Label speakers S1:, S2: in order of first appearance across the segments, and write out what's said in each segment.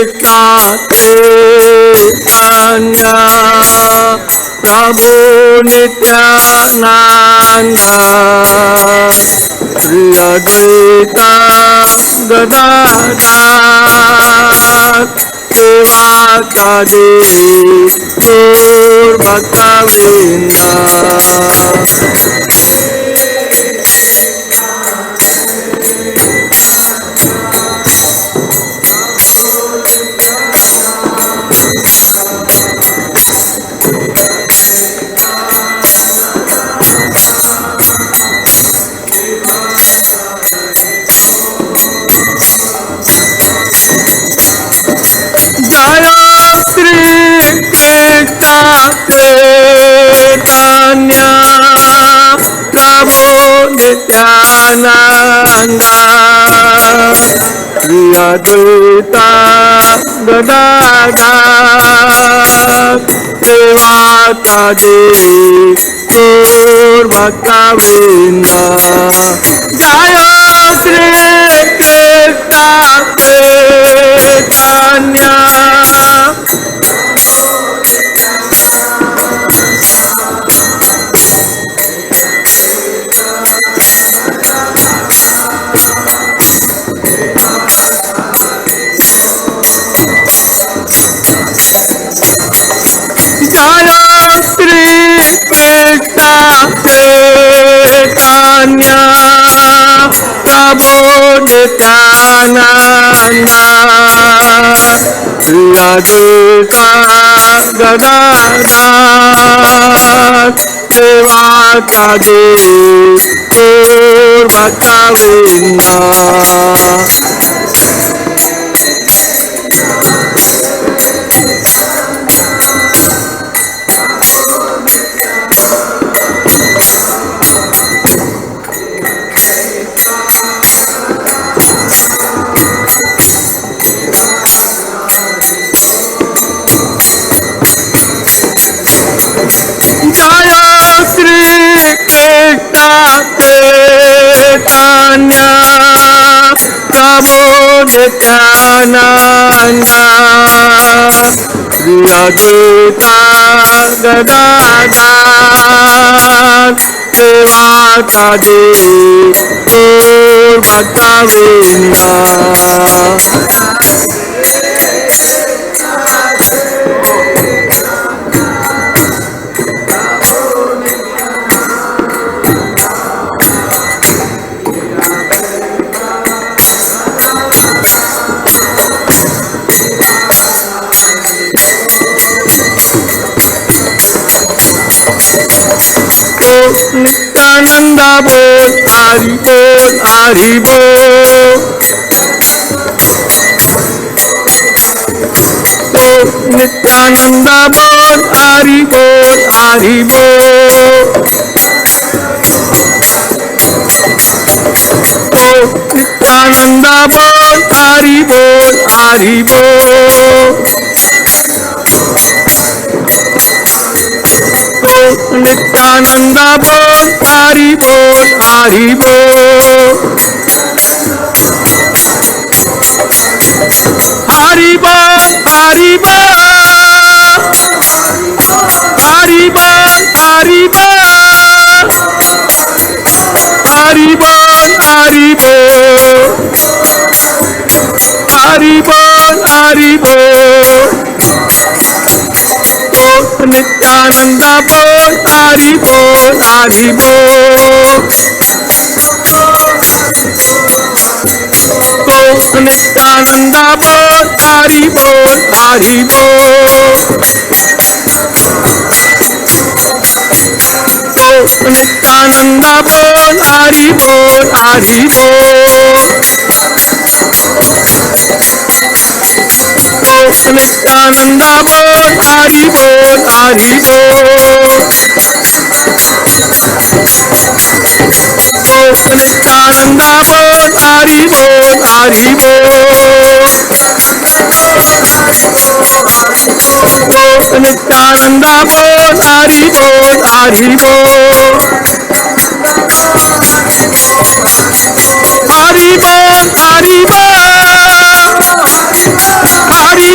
S1: Chaitanya Prabhu Nityananda Shri Advaita Gadadhar Sevakade Gaur Bhaktavrinda Chaitanya Prabhu Nityananda Shri Advaita Gadadhar Sevakade Gaur Bhaktavrinda Jaya Shri Krishna Chaitanya Chaitanya Prabhu Nityananda Shri Advaita Gadadhar Sevakade Gaur Bhaktavrinda Chaitanya Prabhu Nityananda Shri Advaita Gadadhar Sevakade Gaur Bhaktavrinda Nityananda Bol Hari Bol Hari Bol Nityananda Bol Hari Bol Hari Bol Nityananda Bol Hari Bol Hari Bol Nityananda Bol Hari Bol Hari Bol Hari Bol Hari Bol Hari Bol Hari Bol Hari Bol Hari Bol Hari Bol Hari Bol Nityananda Bol Hari Bol Hari Bol Nityananda Bol Hari Bol Hari Bol Nityananda Bol Hari Bol Hari Bol Nityananda Bol Hari Bol Hari Bol Nityananda Bol Hari Bol Hari Bol Nityananda Bol Hari Bol Hari Bol Hari Bol Hari Bol Hari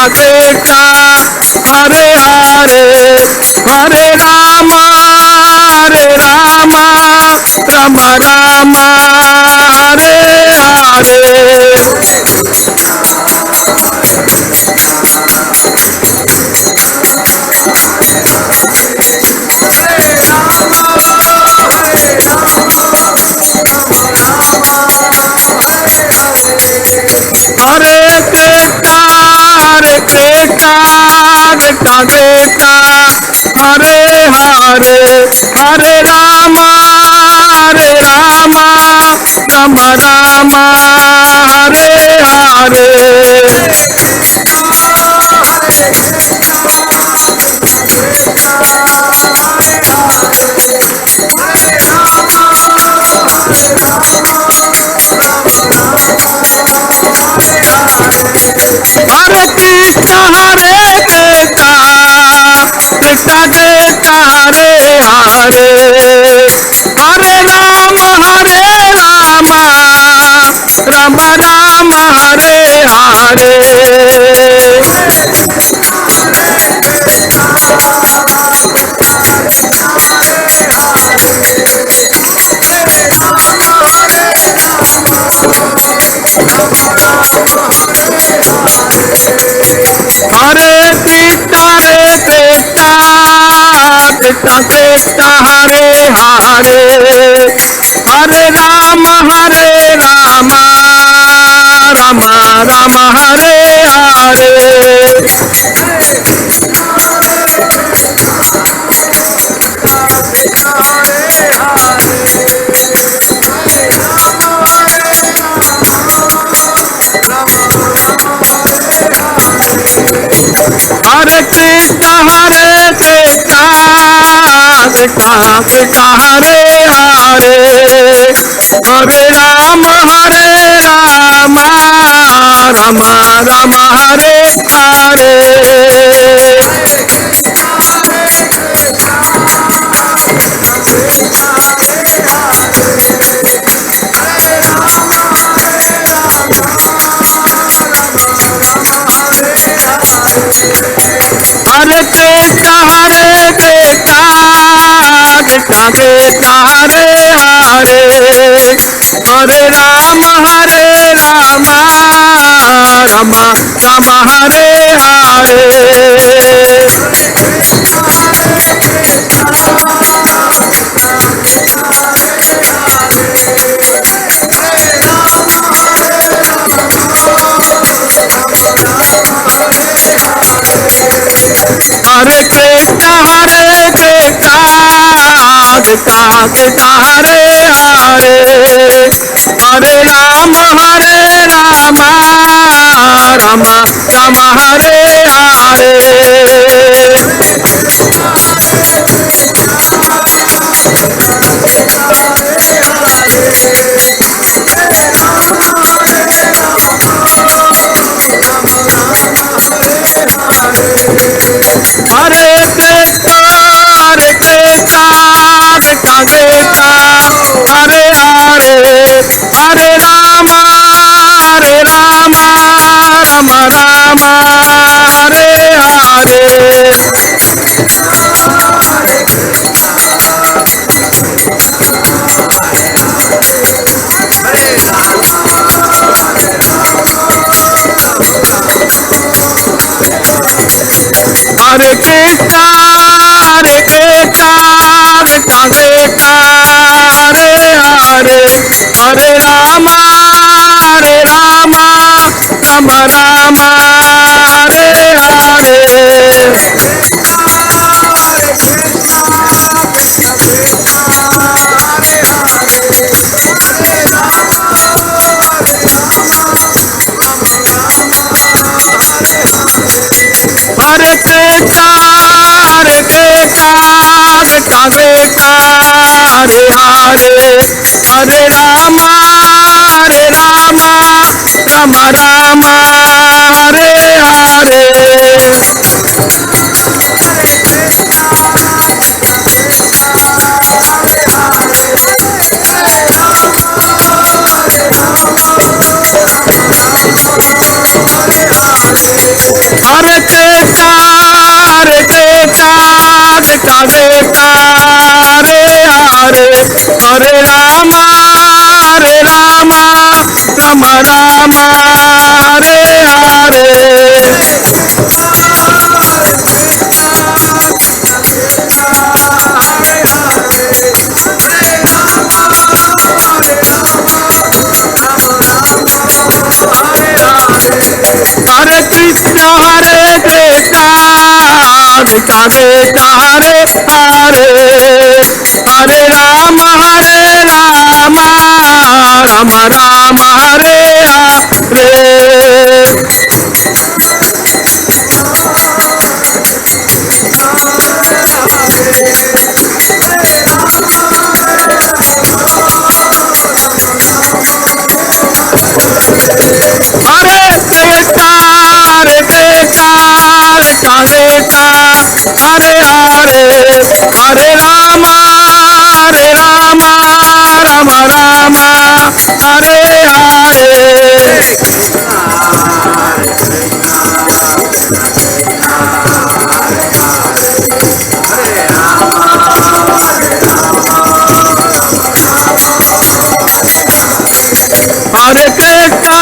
S1: Krishna Hare Hare Hare Ram Ram Ram Hare Hare Hare Krishna Krishna Krishna Hare Hare Hare Ram Ram Ram Hare Hare Hare Krishna Krishna Krishna Hare Hare Hare Ram Ram Ram Hare Hare Hare Krishna Krishna Krishna Hare Hare Hare Ram Ram Ram Hare Hare Hare Krishna Krishna Krishna Hare Hare Hare Ram Ram Ram Hare Hare Hare Krishna Krishna Krishna Hare Hare Hare Ram Ram Ram Hare Hare Hare Krishna Krishna Krishna Hare Hare Hare Ram Ram Ram Hare Hare Hare Krishna Krishna Krishna Hare Hare Hare Ram Ram Ram Hare Hare Hare Krishna Krishna Krishna Hare Hare Hare Ram Ram Ram Hare Hare Hare Krishna Krishna Krishna Hare Hare Hare Ram Ram Ram Hare Hare Hare Ram Ram Ram Hare Hare. हरे कृष्ण हरे कृष्ण कृष्ण कृष्ण हरे हरे। हरे राम राम राम हरे हरे। हरे कृष्ण हरे कृष्ण कृष्ण कृष्ण हरे हरे। हरे राम राम राम हरे हरे। हरे कृष्ण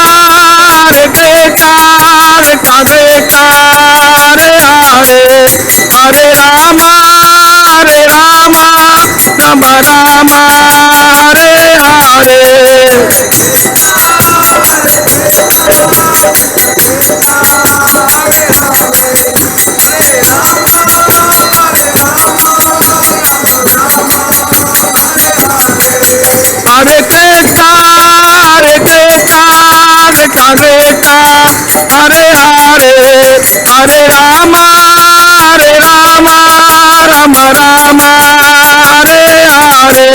S1: कृष्ण कृष्ण हरे हरे। हरे राम राम हरे हरे। हरे कृष्ण कृष्ण कृष्ण हरे हरे। हरे राम राम हरे हरे।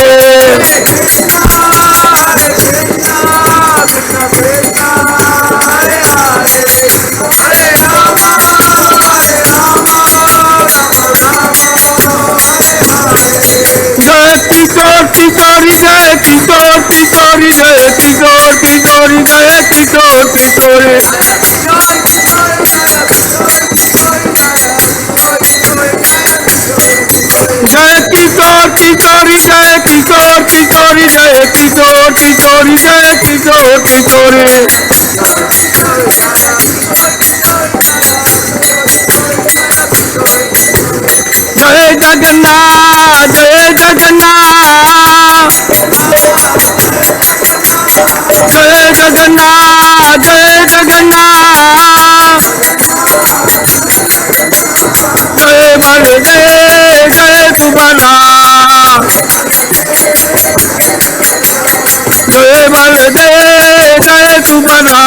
S1: जय किशोर किशोरी जय किशोर किशोरी जय किशोर किशोरी जय किशोर किशोरी। जय किशोर किशोरी जय किशोर किशोरी जय किशोर किशोरी जय किशोर किशोरी। जय जगन्नाथ जय जगन्नाथ जय जगन्नाथ जय जगन्नाथ। जय बलदेव जय सुभद्रा जय बलदेव जय सुभद्रा।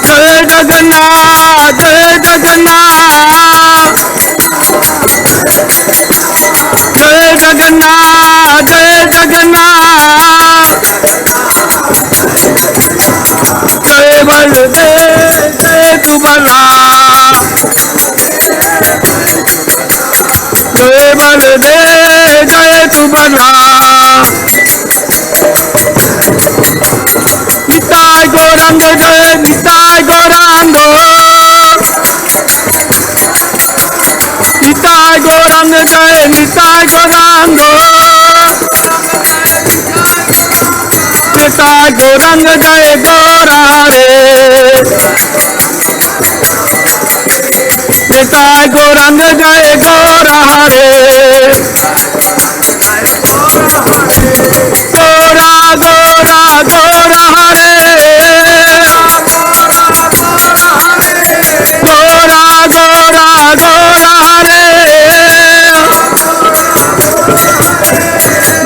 S1: जय जगन्नाथ जय जगन्नाथ जय जगन्नाथ जय जगन्नाथ। जय बलदेव जय सुभद्रा जय बलदेव जय सुभद्रा। निताय गौरांग जय निताय गौरांग निताय गौरांग जय निताय गौरांग निताय गौरांग जय गौरा रे। निताय गौरांग जय गौरा रे। गौरा गौरा गौरा रे। गौरा गौरा गौरा रे।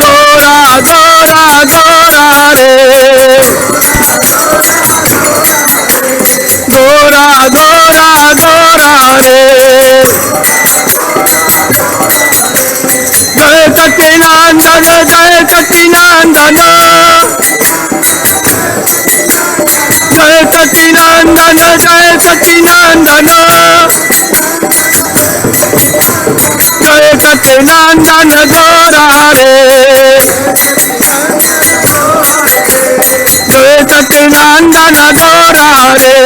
S1: गौरा गौरा गौरा रे। गौरा गौरा गौरा रे। जय सच्चिदानंद जय सच्चिदानंद जय सच्चिदानंद जय सच्चिदानंद जय सच्चिदानंद गौरा रे। जय सच्चिदानंद गौरा रे।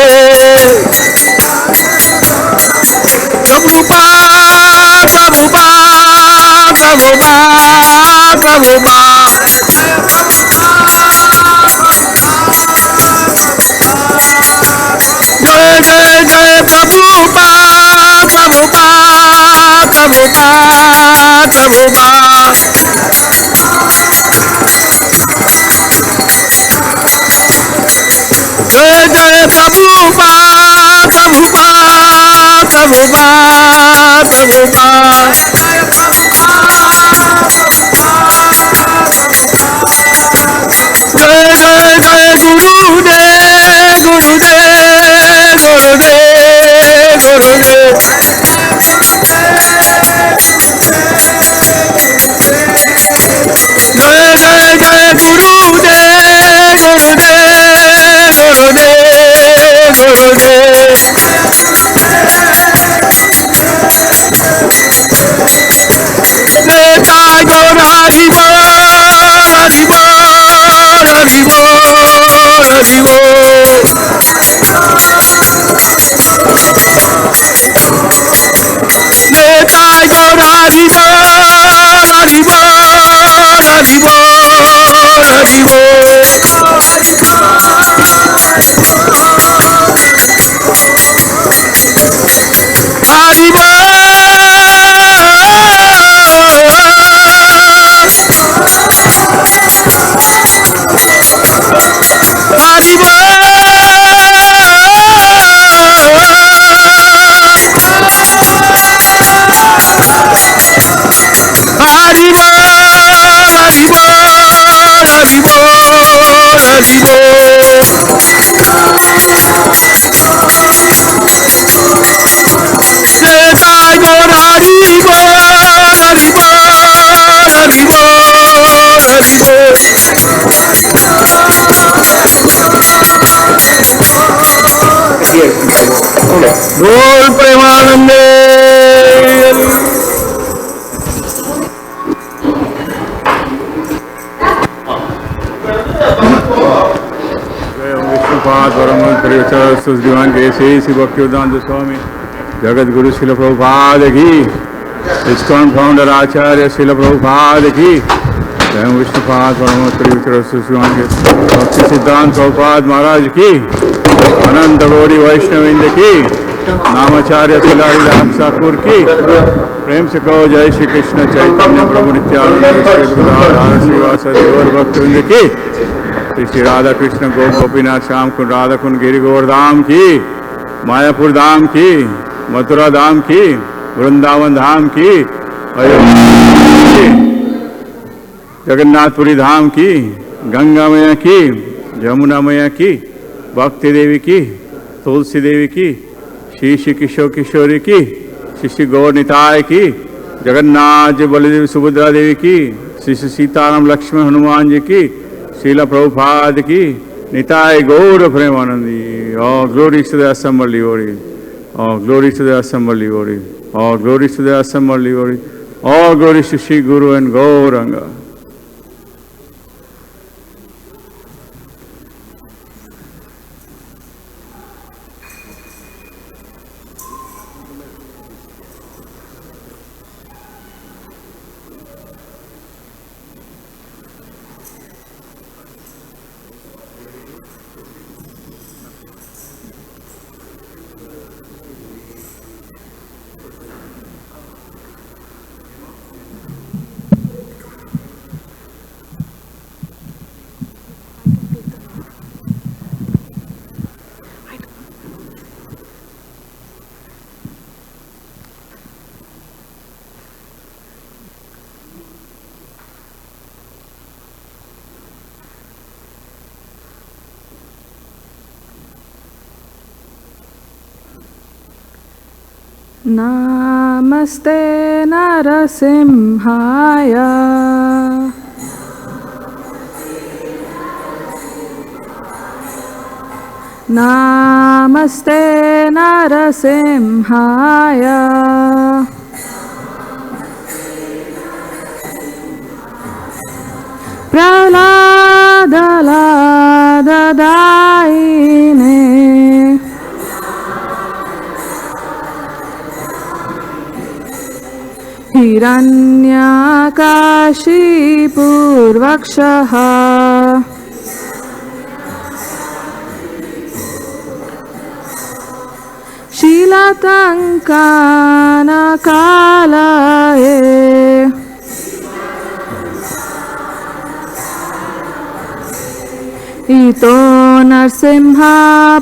S1: प्रभुपाद प्रभुपाद बोल प्रेमानंदे। विष्णुपाद परम सुदिवान के श्री भक्तिवेदांत स्वामी जगत गुरु शिल प्रभुपाद की, ISKCON फाउंडर आचार्य शिल प्रभुपाद की, स्वयं विष्णुपाद परम सुदिवान के भक्ति सिद्धांत प्रभुपाद महाराज की, अनंत गौरी वैष्णविंद की, नामाचार्य हरिदास ठाकुर की। प्रेम से कहो जय श्री कृष्ण चैतन्य प्रभु नित्यानंद श्रीवासदि गौर भक्तवृंद की। श्री राधा कृष्ण गोपीनाथ श्याम कुंड राधा कुंड गिरि गोवर्धाम की, मायापुर धाम की, मथुरा धाम की, वृंदावन धाम की, अयोध्या जगन्नाथपुरी धाम की, गंगा मैया की, जमुना मैया की, भक्ति देवी की, तुलसी देवी की, श्री श्री किशोर किशोरी की, श्री श्री गौर निताय की, जगन्नाथ जी बलदेव सुभद्रा देवी की, श्री श्री सीताराम लक्ष्मण हनुमान जी की, श्रीला प्रभुपाद की, निताय गौर Premanandi. All glory to the assembly glory, all glory to the assembly glory, all glory to the assembly glory, all glory to Shri Guru and Gauranga.
S2: Namaste Narasimhaya, Namaste Narasimhaya, Praladaladaine, Hiranya काशीपूर्वक्षः शीलतङ्कानकालये इतो नरसिंह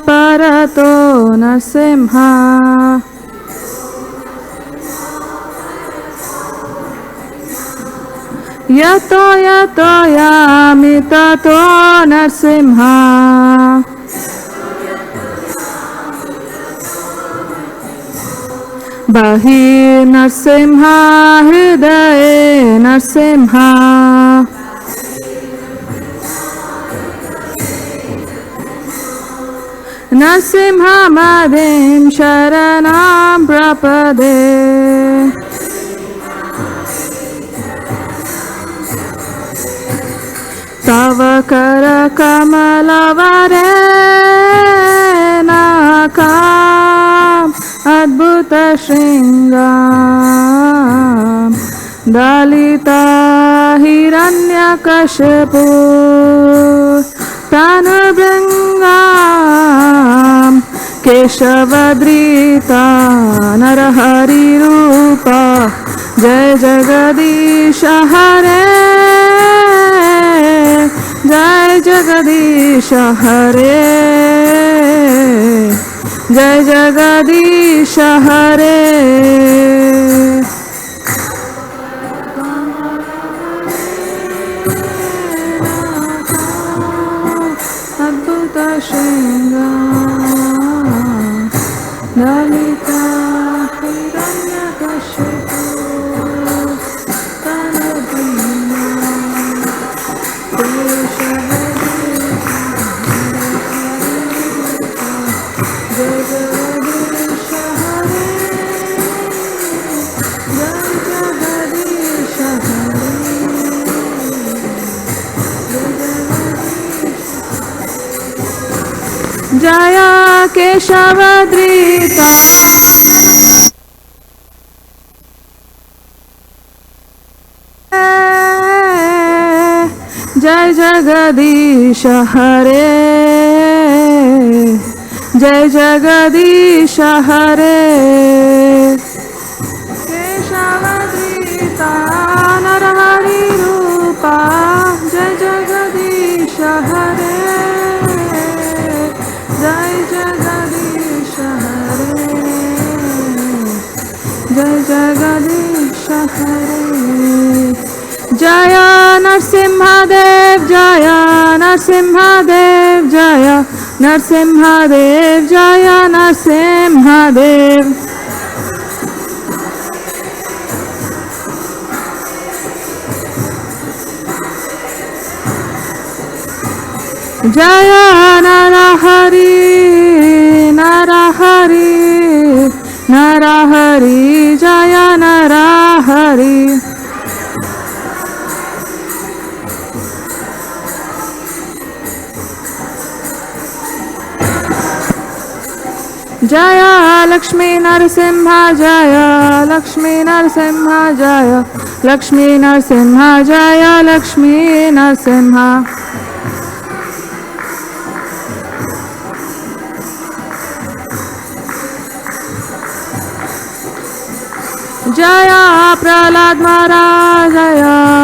S2: परतो नरसिंह यतो यतो यामि ततो नरसिंह बहिर्नरसिंह हृदये नरसिंह नरसिंहमदिं शरणं प्रपदे तव करकमलवरे नाकाम् अद्भुतशृङ्गां दलिता हिरण्यकशिपु तनुभृङ्गां केशवधृता नरहरिरूपा जय जगदीश हरे जय जगदीश हरे जय जगदीश हरे अद्भुत शृंगार ललिता हिरण्यकशिपु जय केशवधृता जय जगदीश हरे जय जगदीश हरे केशवधृता नरहरि रूपा जय जगदीश हरे जय जगदीश हरे जय जगदीश हरे जय नरसिंहदेव जय नरसिंहदेव जय नरसिंहदेव जय नरसिंहदेव जय नरहरि नरहरि नरहरि जय नरहरि जय लक्ष्मी नरसिंह जय लक्ष्मी नरसिंह जय लक्ष्मी नरसिंह जय लक्ष्मी नरसिंह जय प्रहलाद महाराज जय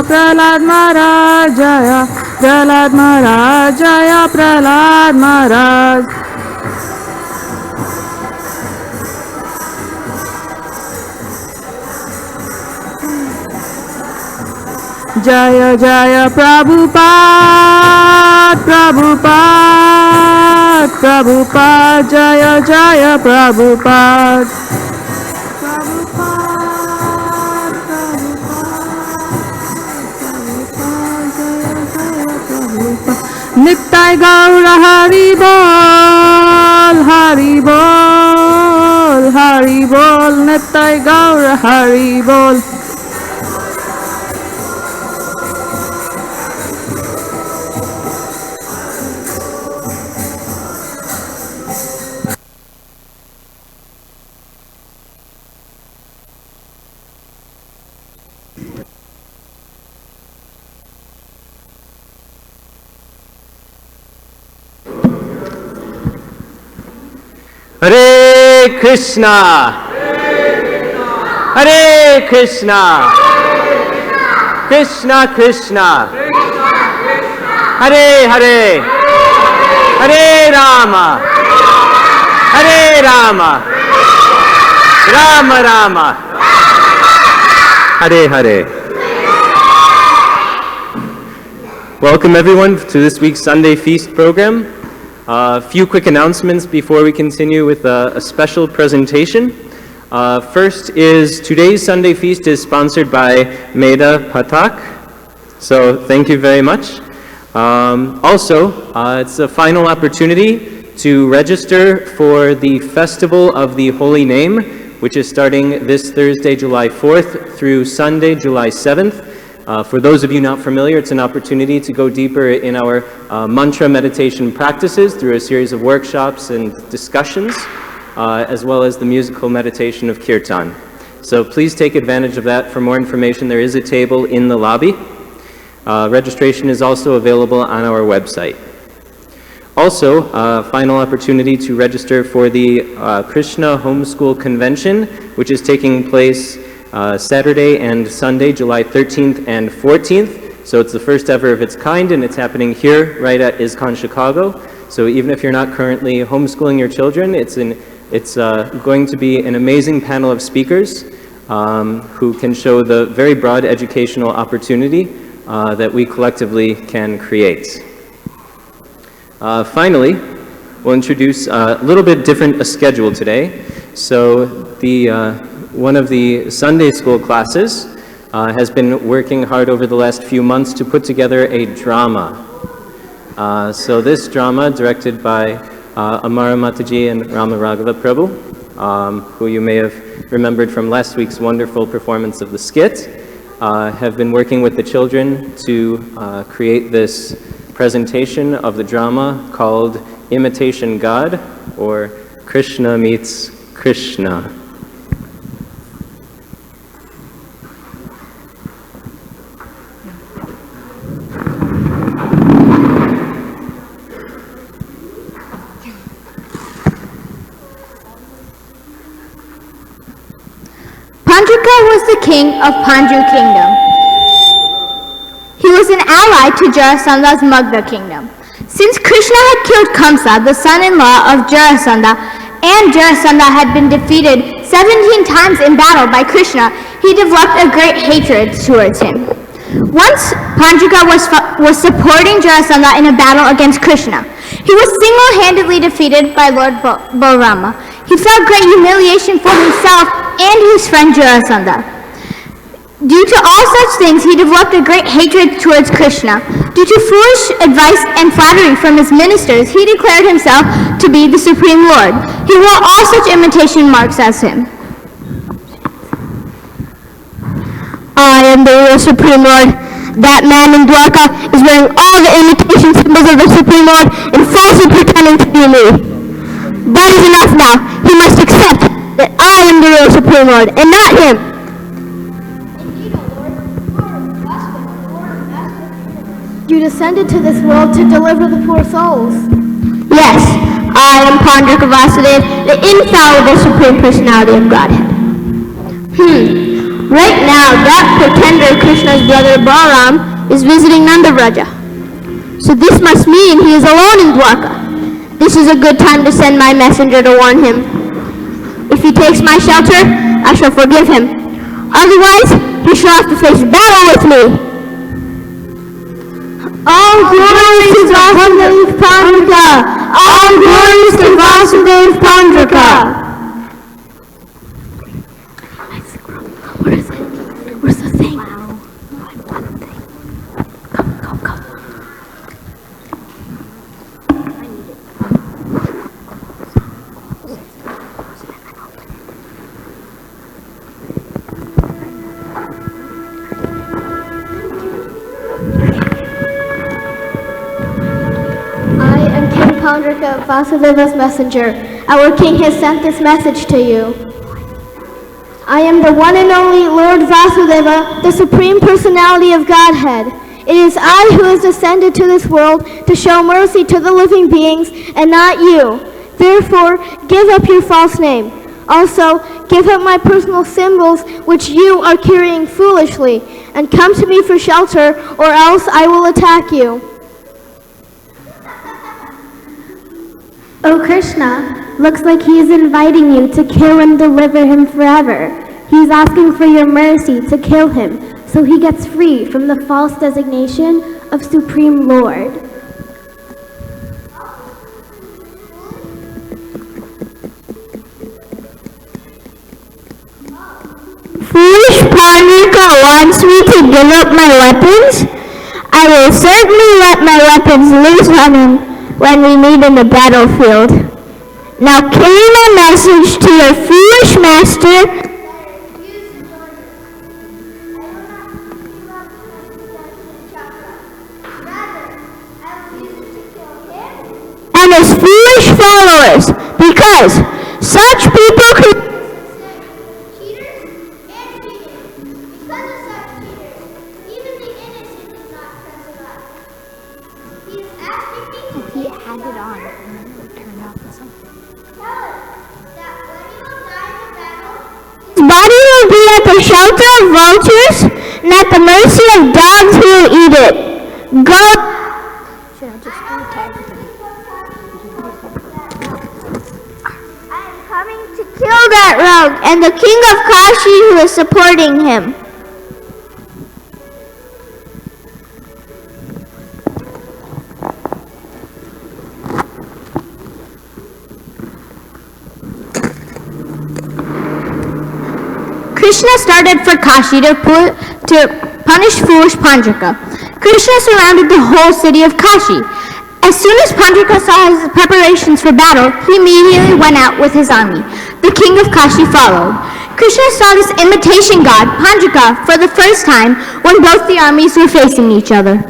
S2: प्रहलाद महाराज जय प्रहलाद महाराज जय प्रहलाद महाराज जय जय प्रभुपाद प्रभुपाद प्रभुपाद जय जय प्रभुपाद नित्य गौर हरि बोल हरि बोल हरि बोल नित्य गौर हरि बोल
S3: Hare Krishna. Hare Krishna. Krishna Krishna. Hare Hare. Hare Rama. Hare Rama. Rama Rama. Hare Hare. Welcome everyone to this week's Sunday Feast program. A few quick announcements before we continue with a special presentation. First is today's Sunday Feast is sponsored by Meda Patak, so thank you very much. It's a final opportunity to register for the Festival of the Holy Name, which is starting this Thursday, July 4th through Sunday, July 7th. For those of you not familiar, it's an opportunity to go deeper in our mantra meditation practices through a series of workshops and discussions, as well as the musical meditation of Kirtan. So please take advantage of that. For more information, there is a table in the lobby. Registration is also available on our website. Also, final opportunity to register for the Krishna Homeschool Convention, which is taking place Saturday and Sunday, July 13th and 14th. So it's the first ever of its kind, and it's happening here right at ISKCON Chicago. So even if you're not currently homeschooling your children, it's going to be an amazing panel of speakers who can show the very broad educational opportunity that we collectively can create. Finally, we'll introduce a little bit different a schedule today. So one of the Sunday school classes has been working hard over the last few months to put together a drama. So this drama, directed by Amara Mataji and Rama Raghava Prabhu, who you may have remembered from last week's wonderful performance of the skit, have been working with the children to create this presentation of the drama called Imitation God, or Krishna Meets Krishna.
S4: Pandrika was the king of Pandu kingdom. He was an ally to Jarasanda's Magda kingdom. Since Krishna had killed Kamsa, the son-in-law of Jarasandha, and Jarasandha had been defeated 17 times in battle by Krishna, he developed a great hatred towards him. Once Pandrika was supporting Jarasandha in a battle against Krishna. He was single-handedly defeated by Lord Balarama. He felt great humiliation for himself and his friend Jarasandha. Due to all such things, he developed a great hatred towards Krishna. Due to foolish advice and flattery from his ministers, he declared himself to be the Supreme Lord. He wore all such imitation marks as him. I am the real Supreme Lord. That man in Dwarka is wearing all the imitation symbols of the Supreme Lord and falsely pretending to be me. That is enough now. He must accept that I am the real Supreme Lord and not him. Indeed, O Lord, you descended to this world to deliver the poor souls. Yes, I am Pandrika Vasudeva, the infallible Supreme Personality of Godhead. Right now, that pretender Krishna's brother Balaram is visiting Nandavraja. So this must mean he is alone in Dwarka. This is a good time to send my messenger to warn him. If he takes my shelter, I shall forgive him. Otherwise, he shall have to face battle with me. All glories to Vasudeva Pandrika! All glories to Vasudeva Pandrika! What is it? Where's the thing? Wow. One thing. Come. I need it. I am King Pandrika, Vasudeva's messenger. Our king has sent this message to you. I am the one and only Lord Vasudeva, the Supreme Personality of Godhead. It is I who has descended to this world to show mercy to the living beings and not you.
S5: Therefore, give up your false name. Also, give up my personal symbols, which you are carrying foolishly, and come to me for shelter, or else I will attack you.
S6: O Krishna, looks like he is inviting you to kill and deliver him forever. He's asking for your mercy to kill him, so he gets free from the false designation of Supreme Lord.
S4: Foolish Pandrika wants me to give up my weapons? I will certainly let my weapons loose on him when we meet in the battlefield. Now carry my message to your foolish master. And his foolish followers, because such people could the shelter of vultures, and at the mercy of dogs who will eat it. Go. Should I just do tag with him? I am coming to kill that rogue and the king of Kashi who is supporting him. Krishna started for Kashi to punish foolish Pandrika. Krishna surrounded the whole city of Kashi. As soon as Pandrika saw his preparations for battle, he immediately went out with his army. The king of Kashi followed. Krishna saw this imitation god, Pandrika, for the first time when both the armies were facing each other.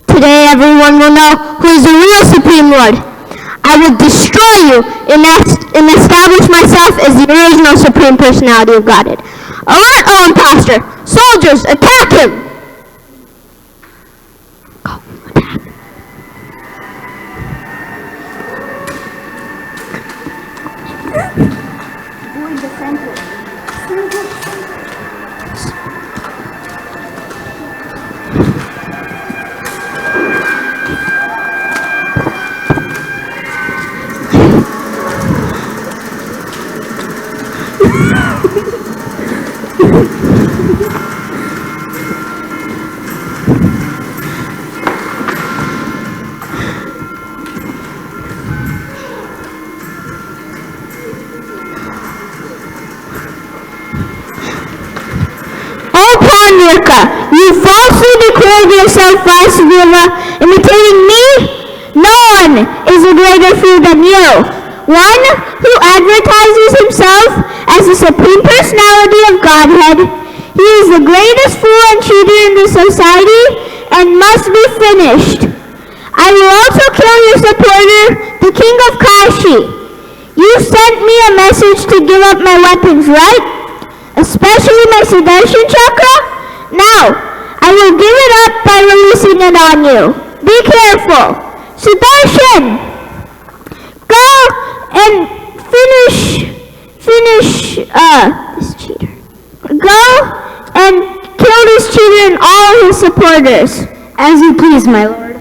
S4: Today everyone will know who is the real Supreme Lord. I will destroy you and establish myself as the original Supreme Personality of Godhead. Alert, O imposter! Soldiers, attack him! Go, attack. Avoid the center. You falsely declared yourself Vasudeva, imitating me? No one is a greater fool than you. One who advertises himself as the Supreme Personality of Godhead. He is the greatest fool and cheater in the society and must be finished. I will also kill your supporter, the king of Kashi. You sent me a message to give up my weapons, right? Especially my Sudarshan Chakra? Now, I will give it up by releasing it on you. Be careful. Sudarshan, go and finish this cheater. Go and kill this cheater and all his supporters. As you please, my lord.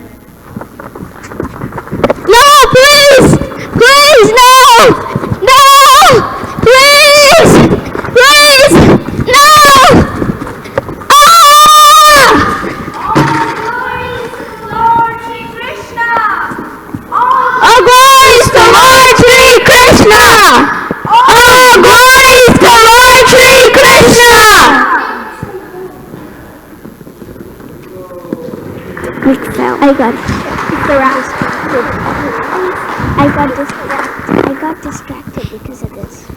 S4: No, please! Please, no! No! Please! Please! No!
S6: now. I got distracted because of this.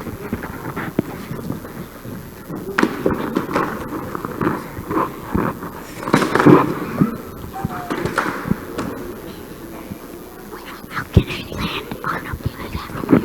S6: How can I land on a platform?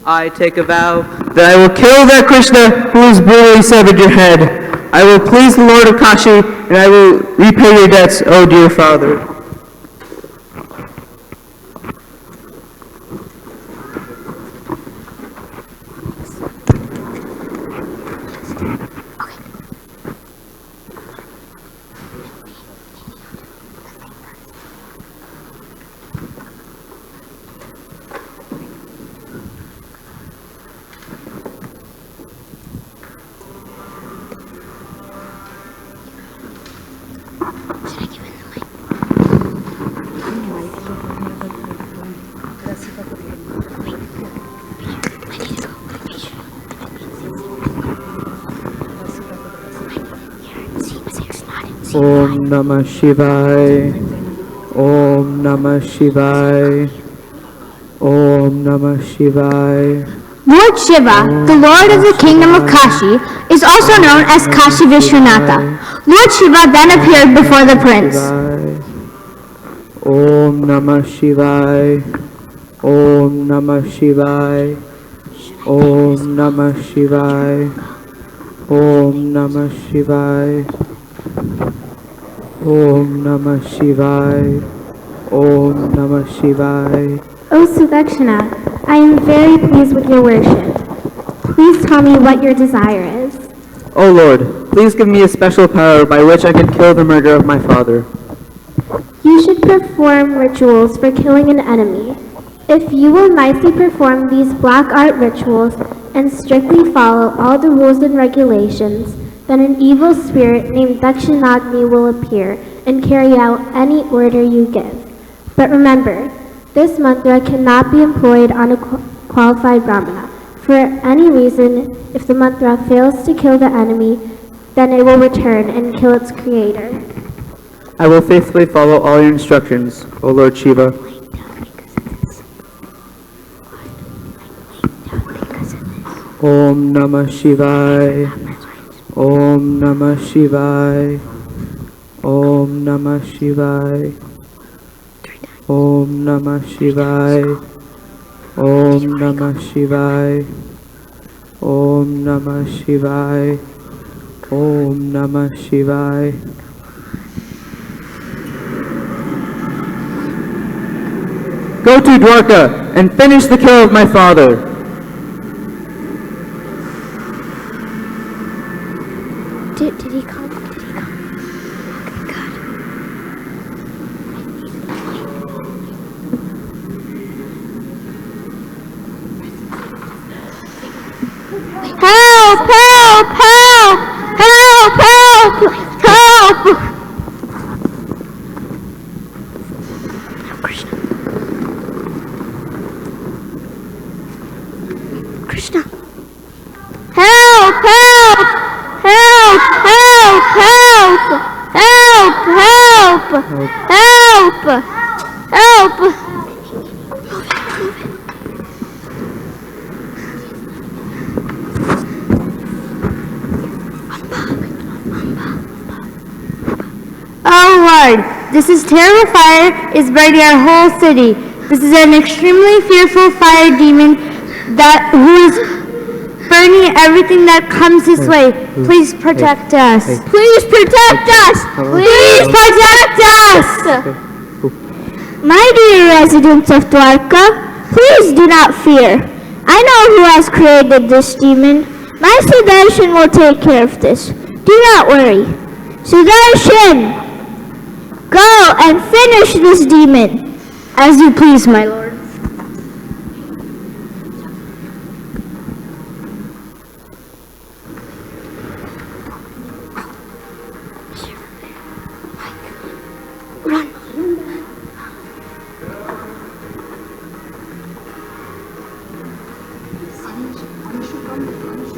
S7: I take a vow that I will kill that Krishna who has brutally severed your head. I will please the Lord of Kashi, and I will repay your debts, O dear father. Om Namah Shivaya. Om Namah Shivaya. Om Namah Shivaya.
S4: Lord Shiva, the Lord of the Kingdom of Kashi, is also known as Kashi Vishwanatha. Lord Shiva then appeared before the prince.
S7: Om Namah Shivaya. Om Namah Shivaya. Om Namah Shivaya. Om Namah Shivaya. Om Namah Shivaya. Om Namah Shivaya.
S6: O Sudakshana, I am very pleased with your worship. Please tell me what your desire is.
S7: O Lord, please give me a special power by which I can kill the murderer of my father.
S6: You should perform rituals for killing an enemy. If you will nicely perform these black art rituals and strictly follow all the rules and regulations, then an evil spirit named Dakshinagni will appear and carry out any order you give. But remember, this mantra cannot be employed on a qualified brahmana. For any reason, if the mantra fails to kill the enemy, then it will return and kill its creator.
S7: I will faithfully follow all your instructions, O Lord Shiva. Om Namah Shivaya. Om Namah Shivaya. Om Namah Shivaya. Om Namah Shivaya. Om Namah Shivaya. Om Namah Shivaya. Om Namah Shivaya. Go to Dwarka and finish the kill of my father.
S6: Did he come? Did he come? Okay, God.
S4: Help! Help! Help! Help! Help! Help!
S6: Krishna. Krishna.
S4: Help! Help! Help! Help! Help! Help! Help! Help! Help! Oh Lord, this is terrible fire is burning our whole city. This is an extremely fearful fire demon who is burning everything that comes this way. Please protect us. Please protect us. Please protect us.
S5: My dear residents of Dwarka, please do not fear. I know who has created this demon. My Sudarshan will take care of this. Do not worry. Sudarshan, go and finish this demon.
S4: As you please, my lord.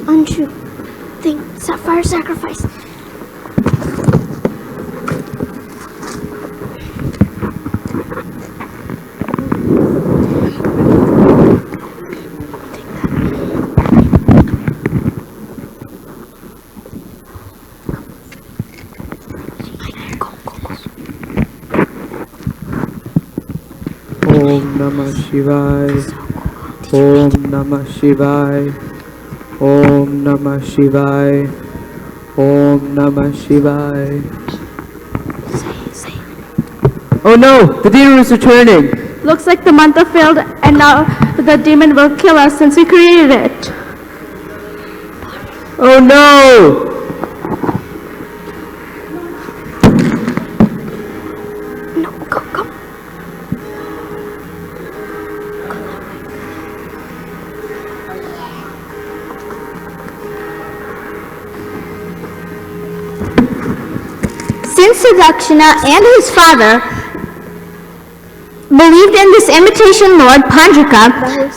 S5: Anshu, fire sacrifice.
S7: Om Namah Shivaya. Om Namah Shivaya. Om Namah Shivaya. Om Namah Shivaya. Oh no! The demon is returning!
S2: Looks like the mantra failed and now the demon will kill us since we created it.
S7: Oh no!
S4: Since Sudakshina and his father believed in this imitation lord, Pandrika,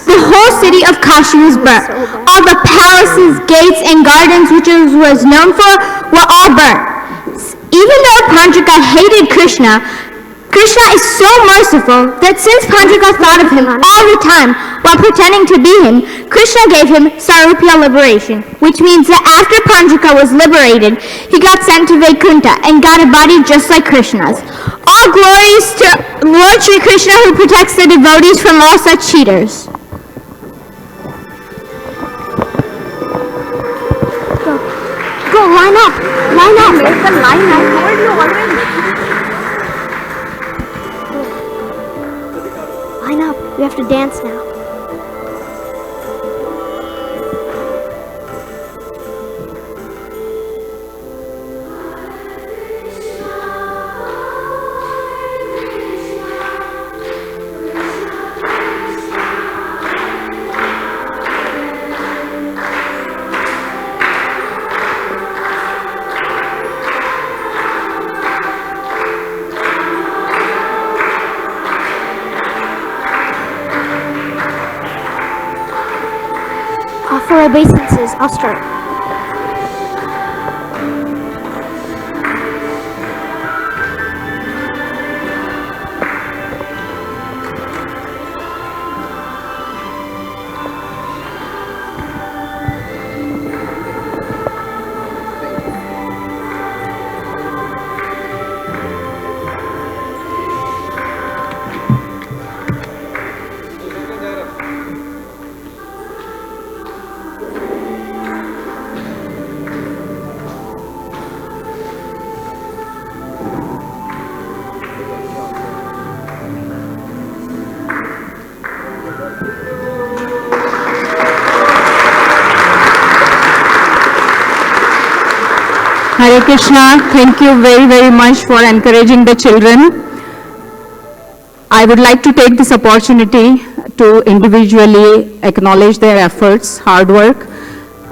S4: the whole city of Kashi was burnt. All the palaces, gates, and gardens which it was known for were all burnt. Even though Pandrika hated Krishna, Krishna is so merciful that since Pandrika thought of him all the time while pretending to be him, Krishna gave him Sarupya liberation, which means that after Pandrika was liberated, he got sent to Vaikuntha and got a body just like Krishna's. All glories to Lord Shri Krishna who protects the devotees from all such cheaters.
S5: Go, line up. Line up. Make the line. I told you already. Line up. We have to dance now. For obeisances, I'll start.
S2: Hare Krishna, thank you very, very much for encouraging the children. I would like to take this opportunity to individually acknowledge their efforts, hard work,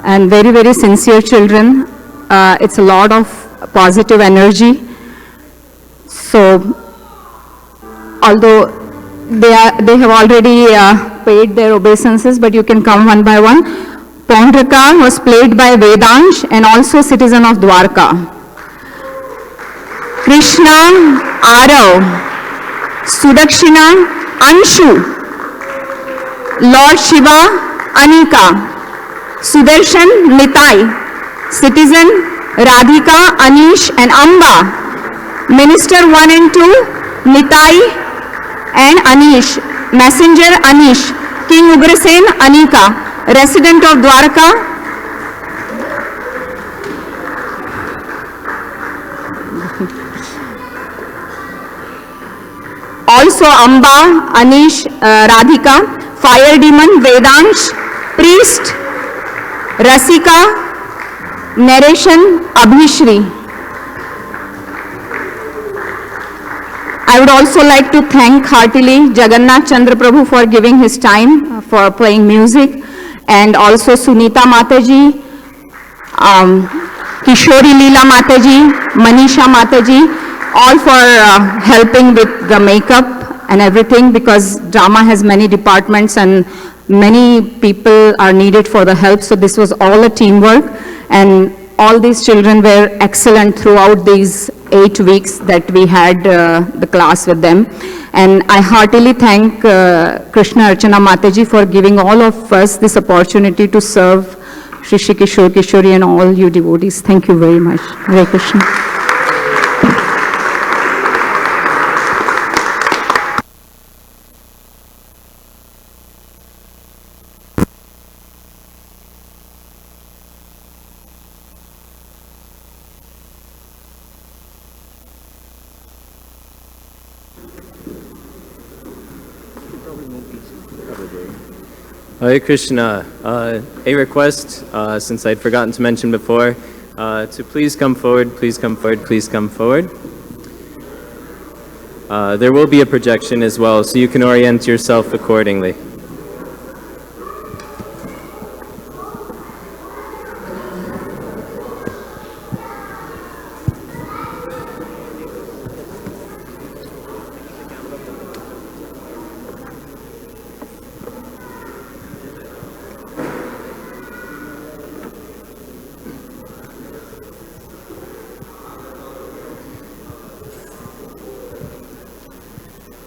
S2: and very, very sincere children. It's a lot of positive energy. So, although they have already paid their obeisances, but you can come one by one. Pandrika was played by Vedansh and also citizen of Dwarka. Krishna, Arav. Sudakshina, Anshu. Lord Shiva, Anika. Sudarshan, Nitai. Citizen, Radhika, Anish and Amba. Minister 1 and 2, Nitai and Anish. Messenger Anish. King Ugrasen Anika. Resident of Dwarka. Also Amba, Anish, Radhika. Fire demon Vedansh. Priest Rasika. Narration Abhishri. I would also like to thank heartily Jagannath Chandra Prabhu for giving his time for playing music, and also Sunita Mataji, Kishori Leela Mataji, Manisha Mataji, all for helping with the makeup and everything, because drama has many departments and many people are needed for the help. So this was all a teamwork, and all these children were excellent throughout these 8 weeks that we had the class with them. And I heartily thank Krishna Archana Mataji for giving all of us this opportunity to serve Shri Shri Kishore Kishori and all you devotees. Thank you very much. Hare Krishna.
S3: Hare Krishna. A request, since I'd forgotten to mention before, to please come forward, please come forward, please come forward. There will be a projection as well, so you can orient yourself accordingly.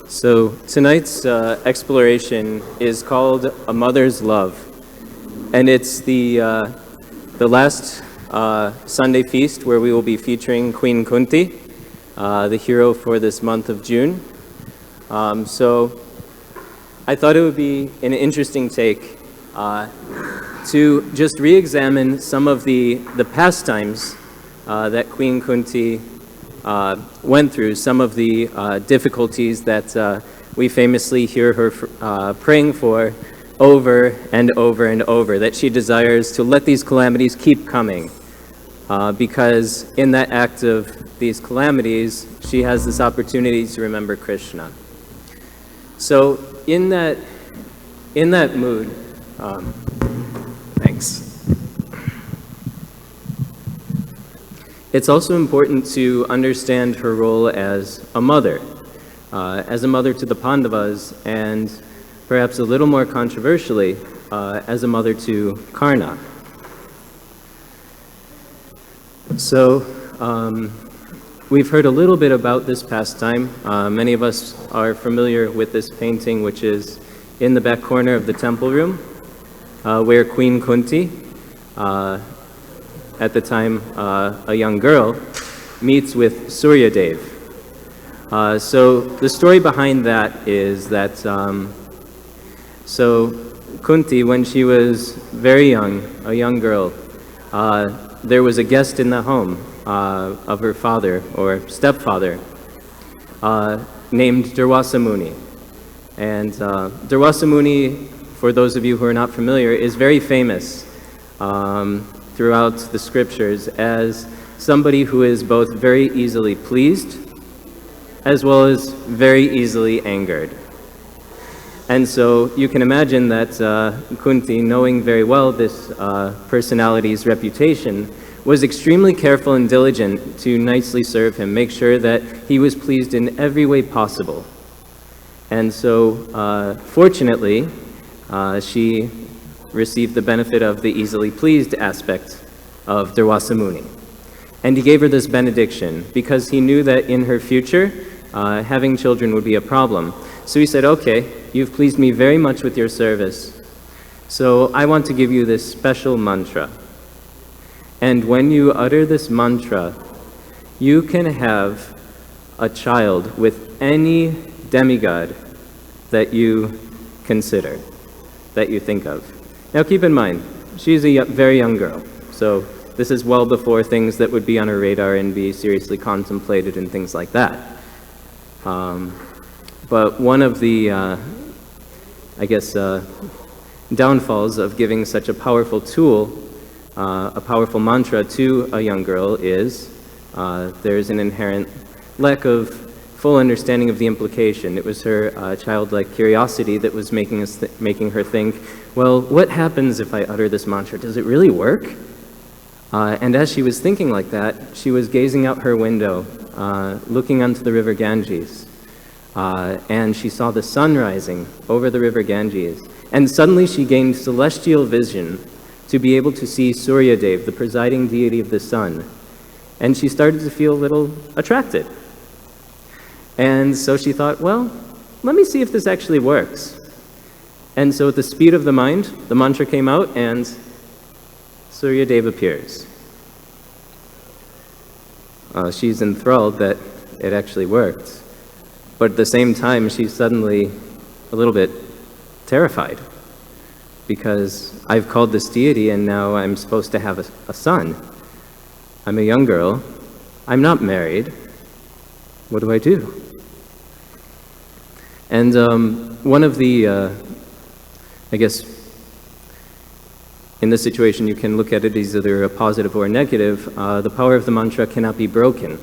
S3: So tonight's exploration is called A Mother's Love, and it's the last Sunday feast where we will be featuring Queen Kunti, the hero for this month of June. So I thought it would be an interesting take to just re-examine some of the pastimes that Queen Kunti went through, some of the difficulties that we famously hear her praying for over and over and over, that she desires to let these calamities keep coming, because in that act of these calamities, she has this opportunity to remember Krishna. So in that mood, thanks. It's also important to understand her role as a mother to the Pandavas, and perhaps a little more controversially, as a mother to Karna. So we've heard a little bit about this pastime. Many of us are familiar with this painting, which is in the back corner of the temple room, where Queen Kunti, at the time a young girl, meets with Suryadev. So the story behind that is that so Kunti, when she was very young, a young girl, there was a guest in the home of her father or stepfather named Durvasa Muni. And Durvasa Muni, for those of you who are not familiar, is very famous throughout the scriptures as somebody who is both very easily pleased as well as very easily angered. And so you can imagine that Kunti, knowing very well this personality's reputation, was extremely careful and diligent to nicely serve him, make sure that he was pleased in every way possible. And so fortunately, she received the benefit of the easily pleased aspect of Durvasa Muni. And he gave her this benediction because he knew that in her future, having children would be a problem. So he said, okay, you've pleased me very much with your service, so I want to give you this special mantra. And when you utter this mantra, you can have a child with any demigod that you consider, that you think of. Now keep in mind, she's a very young girl, so this is well before things that would be on her radar and be seriously contemplated and things like that. But one of the, downfalls of giving such a powerful tool, a powerful mantra to a young girl is there's an inherent lack of full understanding of the implication. It was her childlike curiosity that was making her think, well, what happens if I utter this mantra? Does it really work? And as she was thinking like that, she was gazing out her window, looking onto the river Ganges, and she saw the sun rising over the river Ganges. And suddenly she gained celestial vision to be able to see Surya Dev, the presiding deity of the sun. And she started to feel a little attracted. And so she thought, well, let me see if this actually works. And so at the speed of the mind, the mantra came out and Surya Dev appears. She's enthralled that it actually worked. But at the same time, she's suddenly a little bit terrified because I've called this deity and now I'm supposed to have a son. I'm a young girl. I'm not married. What do I do? And one of the, in this situation you can look at it as either a positive or a negative. The power of the mantra cannot be broken.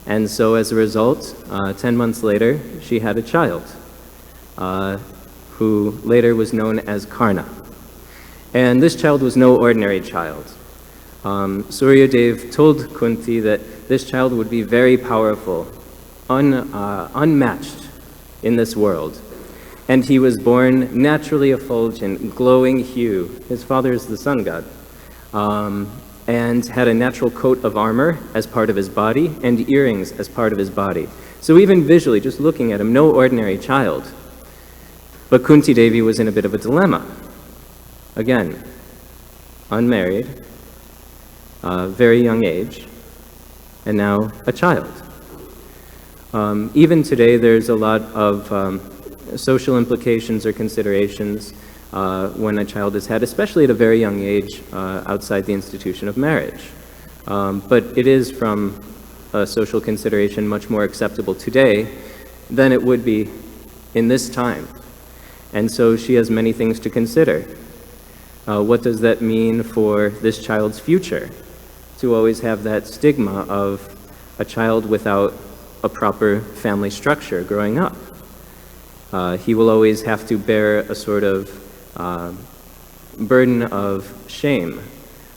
S3: And so as a result, 10 months later, she had a child who later was known as Karna. And this child was no ordinary child. Surya Dev told Kunti that this child would be very powerful, unmatched in this world. And he was born naturally effulgent, glowing hue. His father is the sun god. And had a natural coat of armor as part of his body and earrings as part of his body. So even visually, just looking at him, no ordinary child. But Kunti Devi was in a bit of a dilemma. Again, unmarried, very young age, and now a child. Even today, there's a lot of social implications or considerations when a child is had, especially at a very young age, outside the institution of marriage. But it is, from a social consideration, much more acceptable today than it would be in this time. And so she has many things to consider. What does that mean for this child's future? To always have that stigma of a child without a proper family structure growing up. He will always have to bear a sort of burden of shame,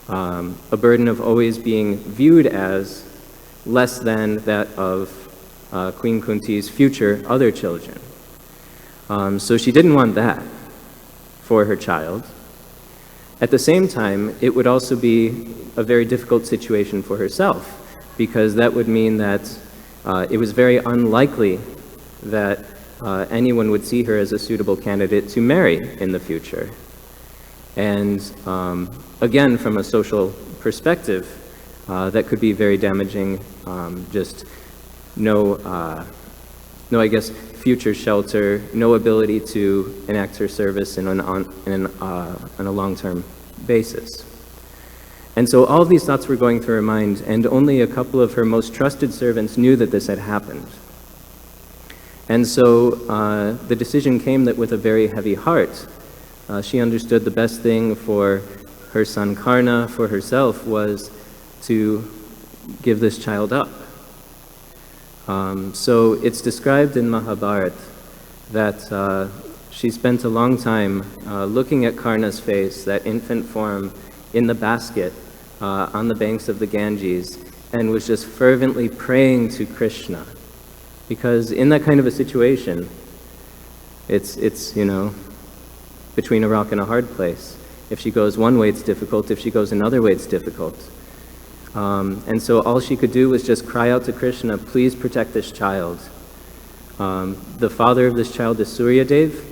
S3: a burden of always being viewed as less than that of Queen Kunti's future other children. So she didn't want that for her child. At the same time, it would also be a very difficult situation for herself, because that would mean that it was very unlikely that anyone would see her as a suitable candidate to marry in the future. And again, from a social perspective, that could be very damaging. Just no, future shelter, no ability to enact her service on a long-term basis. And so all of these thoughts were going through her mind, and only a couple of her most trusted servants knew that this had happened. And so the decision came that with a very heavy heart, she understood the best thing for her son Karna, for herself, was to give this child up. So it's described in Mahabharata that she spent a long time looking at Karna's face, that infant form in the basket on the banks of the Ganges, and was just fervently praying to Krishna. Because in that kind of a situation, it's you know, between a rock and a hard place. If she goes one way, it's difficult. If she goes another way, it's difficult. And so all she could do was just cry out to Krishna, please protect this child. The father of this child is Surya Dev,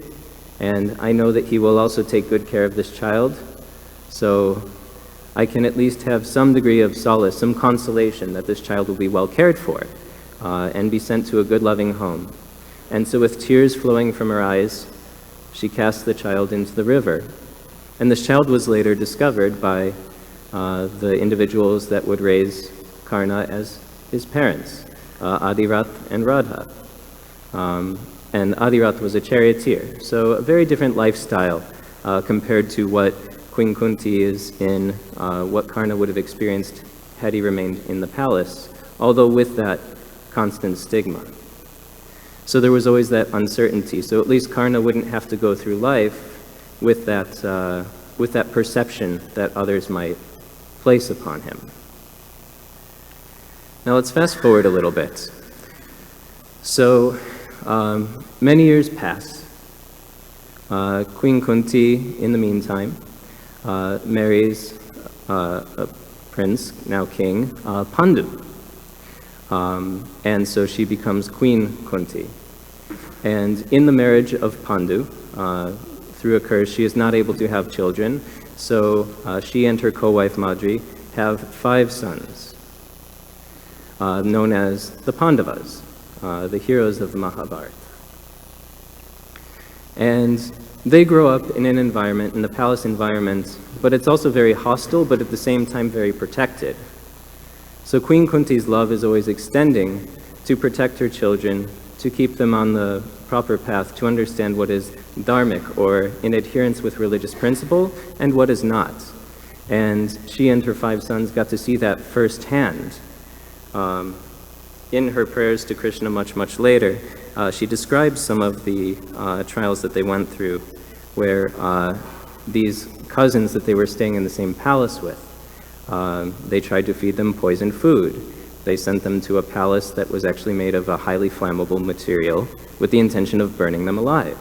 S3: and I know that he will also take good care of this child. So I can at least have some degree of solace, some consolation that this child will be well cared for. and be sent to a good, loving home. And so with tears flowing from her eyes, she cast the child into the river. And this child was later discovered by the individuals that would raise Karna as his parents, Adirath and Radha. And Adirath was a charioteer, so a very different lifestyle compared to what Queen Kunti is in, what Karna would have experienced had he remained in the palace, although with that constant stigma. So there was always that uncertainty. So at least Karna wouldn't have to go through life with that perception that others might place upon him. Now let's fast forward a little bit. So many years pass. Queen Kunti, in the meantime, marries a prince, now king, Pandu. And so she becomes Queen Kunti. And in the marriage of Pandu, through a curse, she is not able to have children. So she and her co-wife Madri have 5 sons, known as the Pandavas, the heroes of the Mahabharata. And they grow up in an environment, in the palace environment, but it's also very hostile, but at the same time very protected. So Queen Kunti's love is always extending to protect her children, to keep them on the proper path, to understand what is dharmic, or in adherence with religious principle, and what is not. And she and her 5 sons got to see that firsthand. In her prayers to Krishna much later, she describes some of the trials that they went through, where these cousins that they were staying in the same palace with, they tried to feed them poisoned food. They sent them to a palace that was actually made of a highly flammable material with the intention of burning them alive.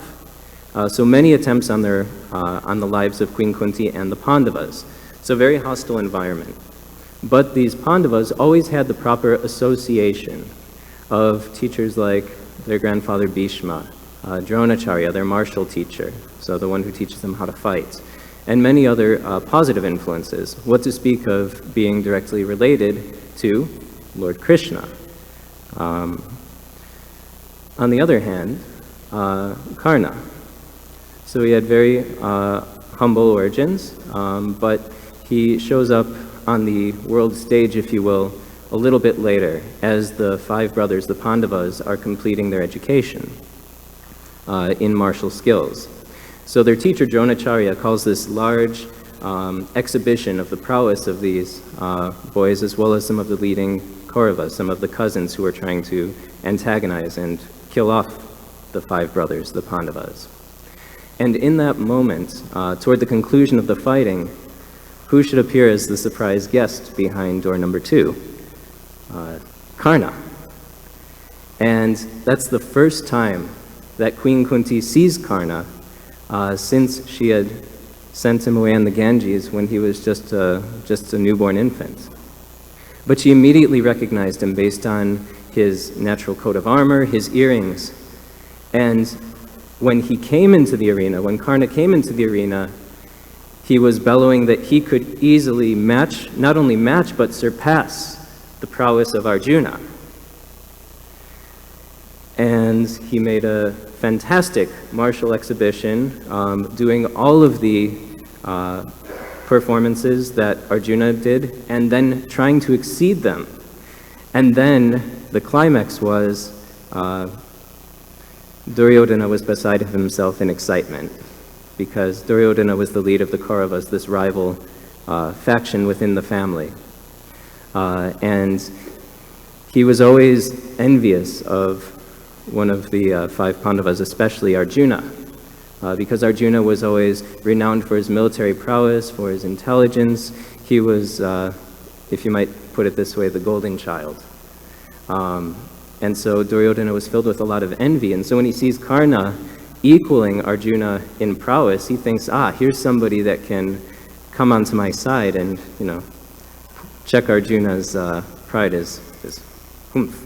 S3: So many attempts on the lives of Queen Kunti and the Pandavas. So very hostile environment. But these Pandavas always had the proper association of teachers like their grandfather Bhishma, Dronacharya, their martial teacher, so the one who teaches them how to fight, and many other positive influences, what to speak of being directly related to Lord Krishna. On the other hand, Karna. So he had very humble origins, but he shows up on the world stage, if you will, a little bit later, as the 5 brothers, the Pandavas, are completing their education in martial skills. So their teacher, Dronacharya, calls this large exhibition of the prowess of these boys, as well as some of the leading Kauravas, some of the cousins who are trying to antagonize and kill off the 5 brothers, the Pandavas. And in that moment, toward the conclusion of the fighting, who should appear as the surprise guest behind door number 2? Karna. And that's the first time that Queen Kunti sees Karna since she had sent him away on the Ganges when he was just a newborn infant. But she immediately recognized him based on his natural coat of armor, his earrings. And when he came into the arena, when Karna came into the arena, he was bellowing that he could easily match, not only match, but surpass the prowess of Arjuna. And he made a fantastic martial exhibition, doing all of the performances that Arjuna did, and then trying to exceed them. And then the climax was Duryodhana was beside himself in excitement, because Duryodhana was the lead of the Kauravas, this rival faction within the family. And he was always envious of one of the 5 Pandavas, especially Arjuna, because Arjuna was always renowned for his military prowess, for his intelligence. He was, if you might put it this way, the golden child. And so Duryodhana was filled with a lot of envy. And so when he sees Karna equaling Arjuna in prowess, he thinks, here's somebody that can come onto my side and, check Arjuna's pride, his humph.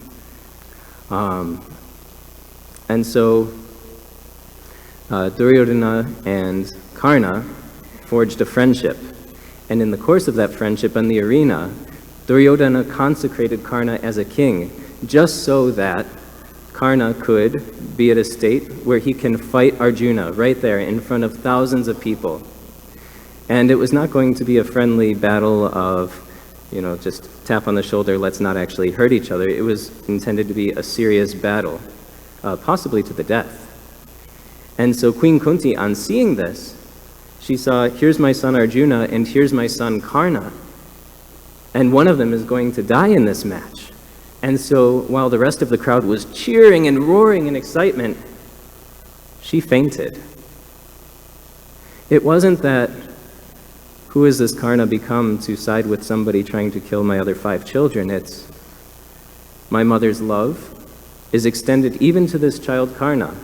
S3: And so Duryodhana and Karna forged a friendship. And in the course of that friendship in the arena, Duryodhana consecrated Karna as a king, just so that Karna could be at a state where he can fight Arjuna right there in front of thousands of people. And it was not going to be a friendly battle of, just tap on the shoulder, let's not actually hurt each other. It was intended to be a serious battle, possibly to the death. And so Queen Kunti, on seeing this, she saw, here's my son Arjuna and here's my son Karna. And one of them is going to die in this match. And so while the rest of the crowd was cheering and roaring in excitement, she fainted. It wasn't that, who has this Karna become to side with somebody trying to kill my other 5 children? It's, my mother's love is extended even to this child Karna.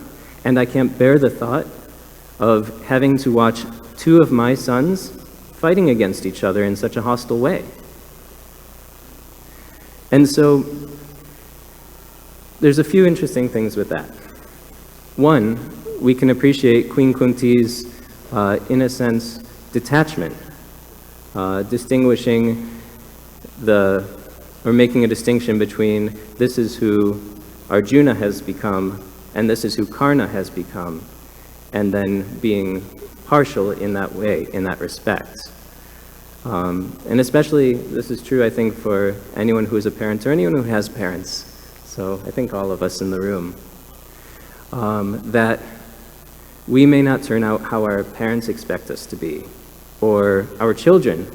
S3: And I can't bear the thought of having to watch 2 of my sons fighting against each other in such a hostile way. And so there's a few interesting things with that. One, we can appreciate Queen Kunti's, in a sense, detachment, distinguishing or making a distinction between this is who Arjuna has become and this is who Karna has become, and then being partial in that way, in that respect. And especially, this is true, I think, for anyone who is a parent or anyone who has parents. So I think all of us in the room. That we may not turn out how our parents expect us to be, or our children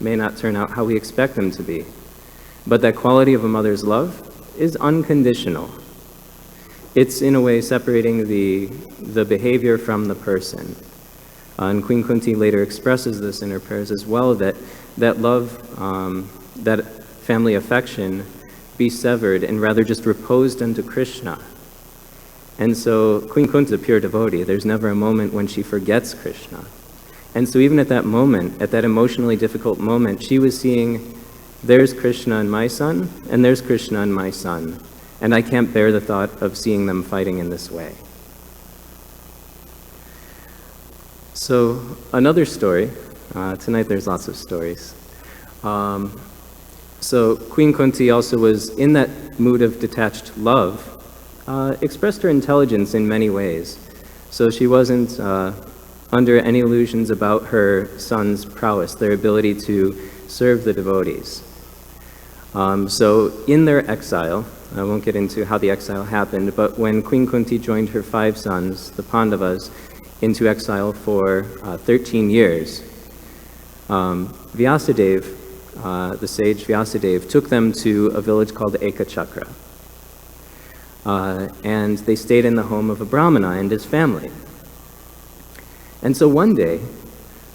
S3: may not turn out how we expect them to be. But that quality of a mother's love is unconditional. It's, in a way, separating the behavior from the person. And Queen Kunti later expresses this in her prayers as well, that love, that family affection be severed and rather just reposed unto Krishna. And so Queen Kunti is a pure devotee. There's never a moment when she forgets Krishna. And so even at that moment, at that emotionally difficult moment, she was seeing, there's Krishna and my son, and there's Krishna and my son. And I can't bear the thought of seeing them fighting in this way. So another story, tonight there's lots of stories. So Queen Kunti also was in that mood of detached love, expressed her intelligence in many ways. So she wasn't under any illusions about her sons' prowess, their ability to serve the devotees. So in their exile, I won't get into how the exile happened, but when Queen Kunti joined her 5 sons, the Pandavas, into exile for 13 years, Vyasadeva, the sage Vyasadeva, took them to a village called ISKCON. And they stayed in the home of a Brahmana and his family. And so one day,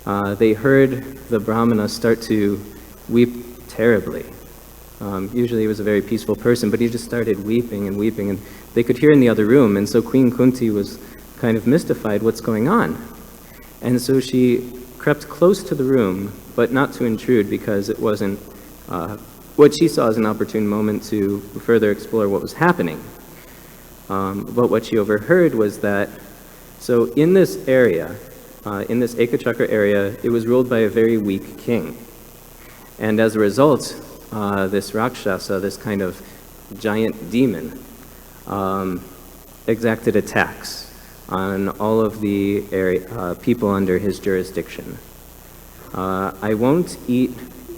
S3: they heard the Brahmana start to weep terribly. Usually he was a very peaceful person, but he just started weeping, and they could hear in the other room, and so Queen Kunti was kind of mystified, what's going on? And so she crept close to the room, but not to intrude because it wasn't what she saw as an opportune moment to further explore what was happening. But what she overheard was that, so in this area, in this ISKCON area, it was ruled by a very weak king. And as a result, this Rakshasa, this kind of giant demon, exacted attacks on all of the people under his jurisdiction. I won't eat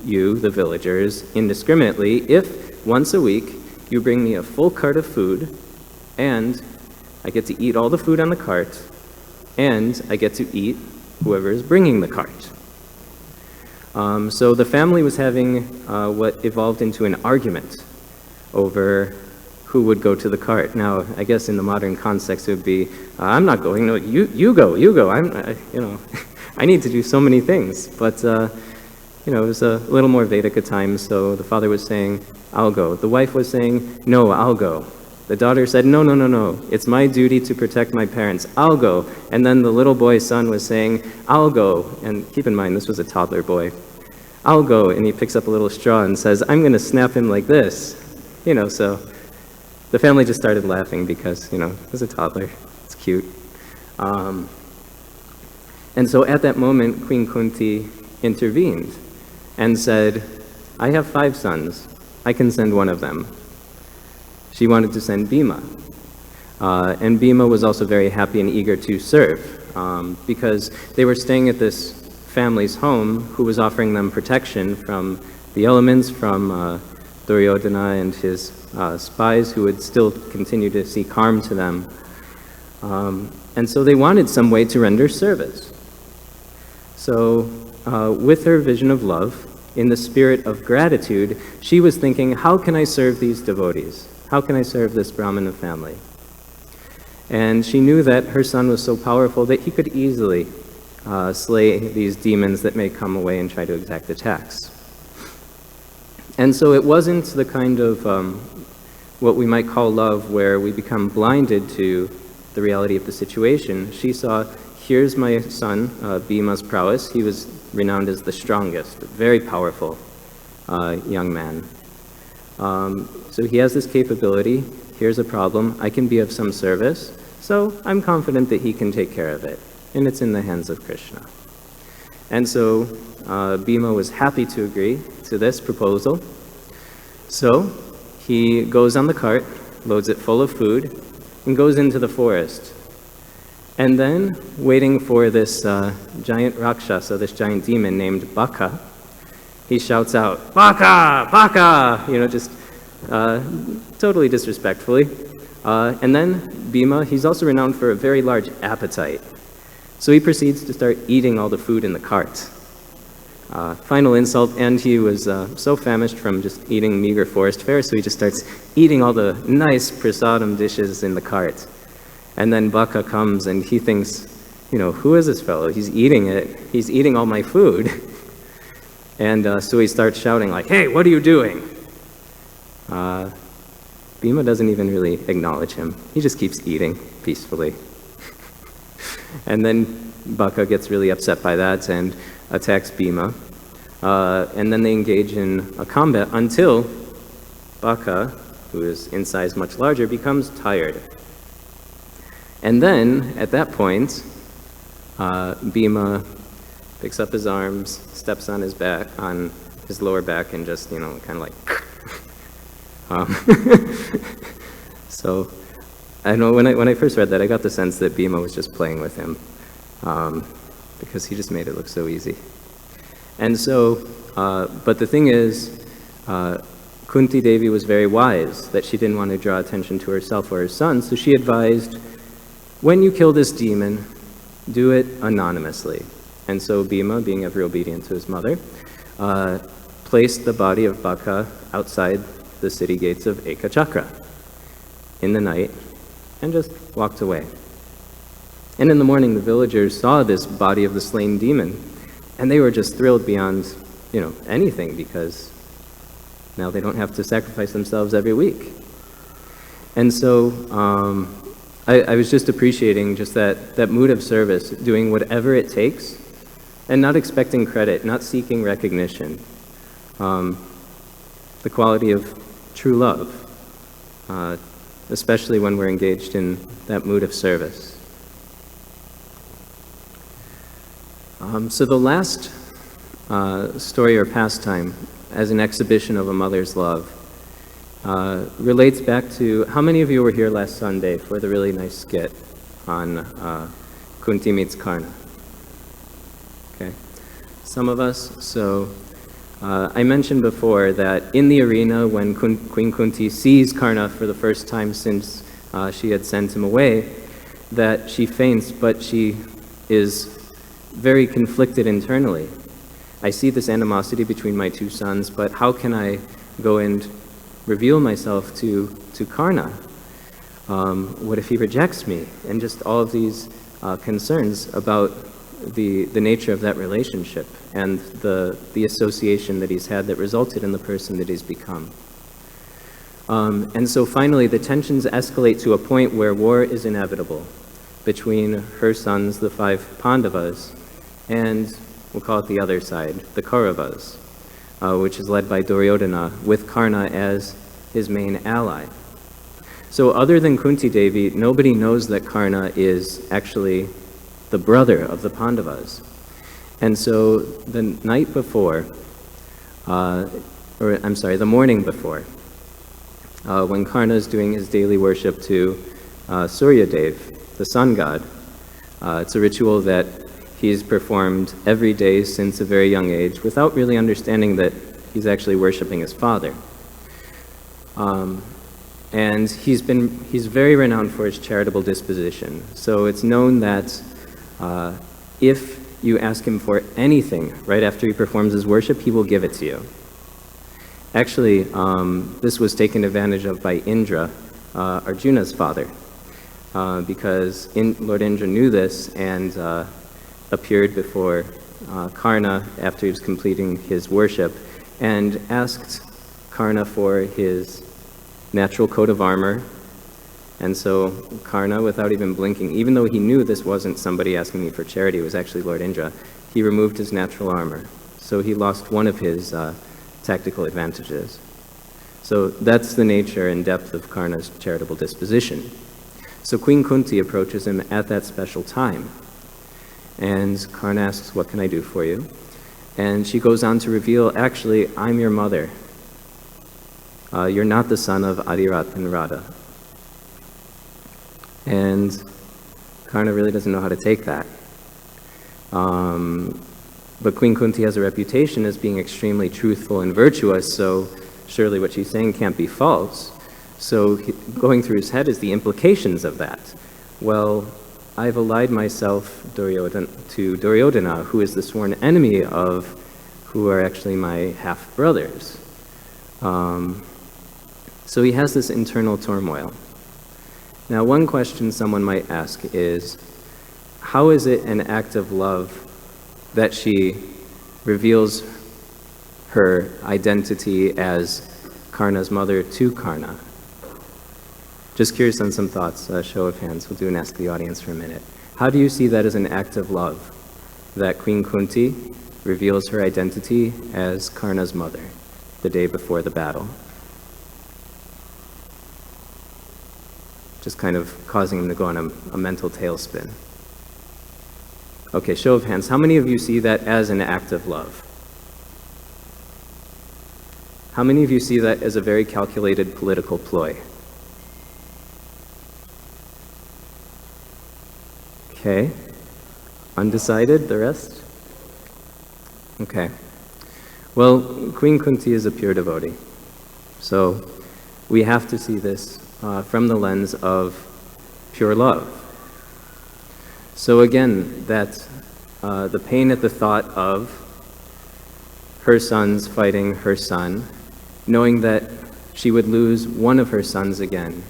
S3: you, the villagers, indiscriminately if once a week you bring me a full cart of food, and I get to eat all the food on the cart, and I get to eat whoever is bringing the cart. So the family was having what evolved into an argument over who would go to the cart. Now, I guess in the modern context, it would be, I'm not going, no, you go. I need to do so many things. But, it was a little more Vedic at times, so the father was saying, I'll go. The wife was saying, no, I'll go. The daughter said, no, it's my duty to protect my parents. I'll go. And then the little boy's son was saying, I'll go. And keep in mind, this was a toddler boy. I'll go. And he picks up a little straw and says, I'm going to snap him like this. So the family just started laughing because, it was a toddler. It's cute. And so at that moment, Queen Kunti intervened and said, I have 5 sons. I can send one of them. she wanted to send Bhima. And Bhima was also very happy and eager to serve because they were staying at this family's home who was offering them protection from the elements, from Duryodhana and his spies who would still continue to seek harm to them. And so they wanted some way to render service. So with her vision of love, in the spirit of gratitude, she was thinking, how can I serve these devotees? How can I serve this Brahmana family? And she knew that her son was so powerful that he could easily slay these demons that may come away and try to exact a tax. And so it wasn't the kind of what we might call love where we become blinded to the reality of the situation. She saw, here's my son, Bhima's prowess. He was renowned as the strongest, very powerful young man. So he has this capability. Here's a problem. I can be of some service. So I'm confident that he can take care of it. And it's in the hands of Krishna. And so Bhima was happy to agree to this proposal. So he goes on the cart, loads it full of food, and goes into the forest. And then, waiting for this giant Rakshasa, this giant demon named Baka, he shouts out, "Baka! Baka!" You know, just totally disrespectfully. And then Bhima, he's also renowned for a very large appetite. So he proceeds to start eating all the food in the cart. Final insult, and he was so famished from just eating meager forest fare, so he just starts eating all the nice prasadam dishes in the cart. And then Baka comes and he thinks, you know, who is this fellow? He's eating it. He's eating all my food. And so he starts shouting like, "Hey, what are you doing?" Bhima doesn't even really acknowledge him. He just keeps eating peacefully. And then Baka gets really upset by that and attacks Bhima. And then they engage in a combat until Baka, who is in size much larger, becomes tired. And then, at that point, Bhima picks up his arms, steps on his back, on his lower back, and just, you know, kind of like, So, I know when I first read that, I got the sense that Bhima was just playing with him, because he just made it look so easy. And so, but the thing is, Kunti Devi was very wise, that she didn't want to draw attention to herself or her son, so she advised, when you kill this demon, do it anonymously. And so Bhima, being ever obedient to his mother, placed the body of Baka outside the city gates of Ekachakra in the night and just walked away. And in the morning, the villagers saw this body of the slain demon, and they were just thrilled beyond, you know, anything, because now they don't have to sacrifice themselves every week. And so I was just appreciating just that mood of service, doing whatever it takes, and not expecting credit, not seeking recognition. The quality of true love, especially when we're engaged in that mood of service. So the last story or pastime, as an exhibition of a mother's love, relates back to, how many of you were here last Sunday for the really nice skit on Kunti meets Karna? Okay, some of us. So I mentioned before that in the arena, when Queen Kunti sees Karna for the first time since she had sent him away, that she faints, but she is very conflicted internally. I see this animosity between my two sons, but how can I go and reveal myself to Karna? What if he rejects me? And just all of these concerns about the nature of that relationship and the association that he's had that resulted in the person that he's become. And so finally, the tensions escalate to a point where war is inevitable between her sons, the 5 Pandavas, and we'll call it the other side, the Kauravas, which is led by Duryodhana, with Karna as his main ally. So other than Kunti Devi, nobody knows that Karna is actually the brother of the Pandavas. And so the night before, the morning before, when Karna is doing his daily worship to Surya Dev, the sun god. It's a ritual that he's performed every day since a very young age without really understanding that he's actually worshiping his father. And he's very renowned for his charitable disposition. So it's known that if you ask him for anything right after he performs his worship, he will give it to you. Actually, this was taken advantage of by Indra, Arjuna's father, because Lord Indra knew this and appeared before Karna after he was completing his worship and asked Karna for his natural coat of armor. And so Karna, without even blinking, even though he knew this wasn't somebody asking me for charity, it was actually Lord Indra, he removed his natural armor. So he lost one of his tactical advantages. So that's the nature and depth of Karna's charitable disposition. So Queen Kunti approaches him at that special time. And Karna asks, "What can I do for you?" And she goes on to reveal, "Actually, I'm your mother. You're not the son of Adirat and Radha." And Karna really doesn't know how to take that. But Queen Kunti has a reputation as being extremely truthful and virtuous, so surely what she's saying can't be false. So going through his head is the implications of that. Well, I've allied myself to Duryodhana, who is the sworn enemy of who are actually my half-brothers. So he has this internal turmoil. Now, one question someone might ask is, how is it an act of love that she reveals her identity as Karna's mother to Karna? Just curious on some thoughts, show of hands. We'll do an ask the audience for a minute. How do you see that as an act of love, that Queen Kunti reveals her identity as Karna's mother the day before the battle? Just kind of causing him to go on a mental tailspin. Okay, show of hands. How many of you see that as an act of love? How many of you see that as a very calculated political ploy? Okay. Undecided, the rest? Okay. Well, Queen Kunti is a pure devotee. So we have to see this from the lens of pure love. So again, that the pain at the thought of her sons fighting her son, knowing that she would lose one of her sons again,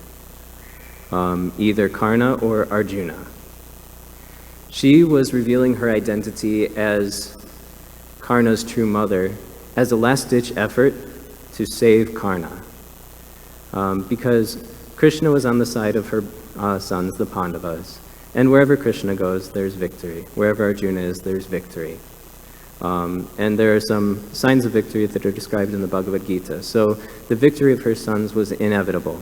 S3: either Karna or Arjuna. She was revealing her identity as Karna's true mother as a last-ditch effort to save Karna. Because Krishna was on the side of her sons, the Pandavas, and wherever Krishna goes, there's victory. Wherever Arjuna is, there's victory. And there are some signs of victory that are described in the Bhagavad Gita. So the victory of her sons was inevitable.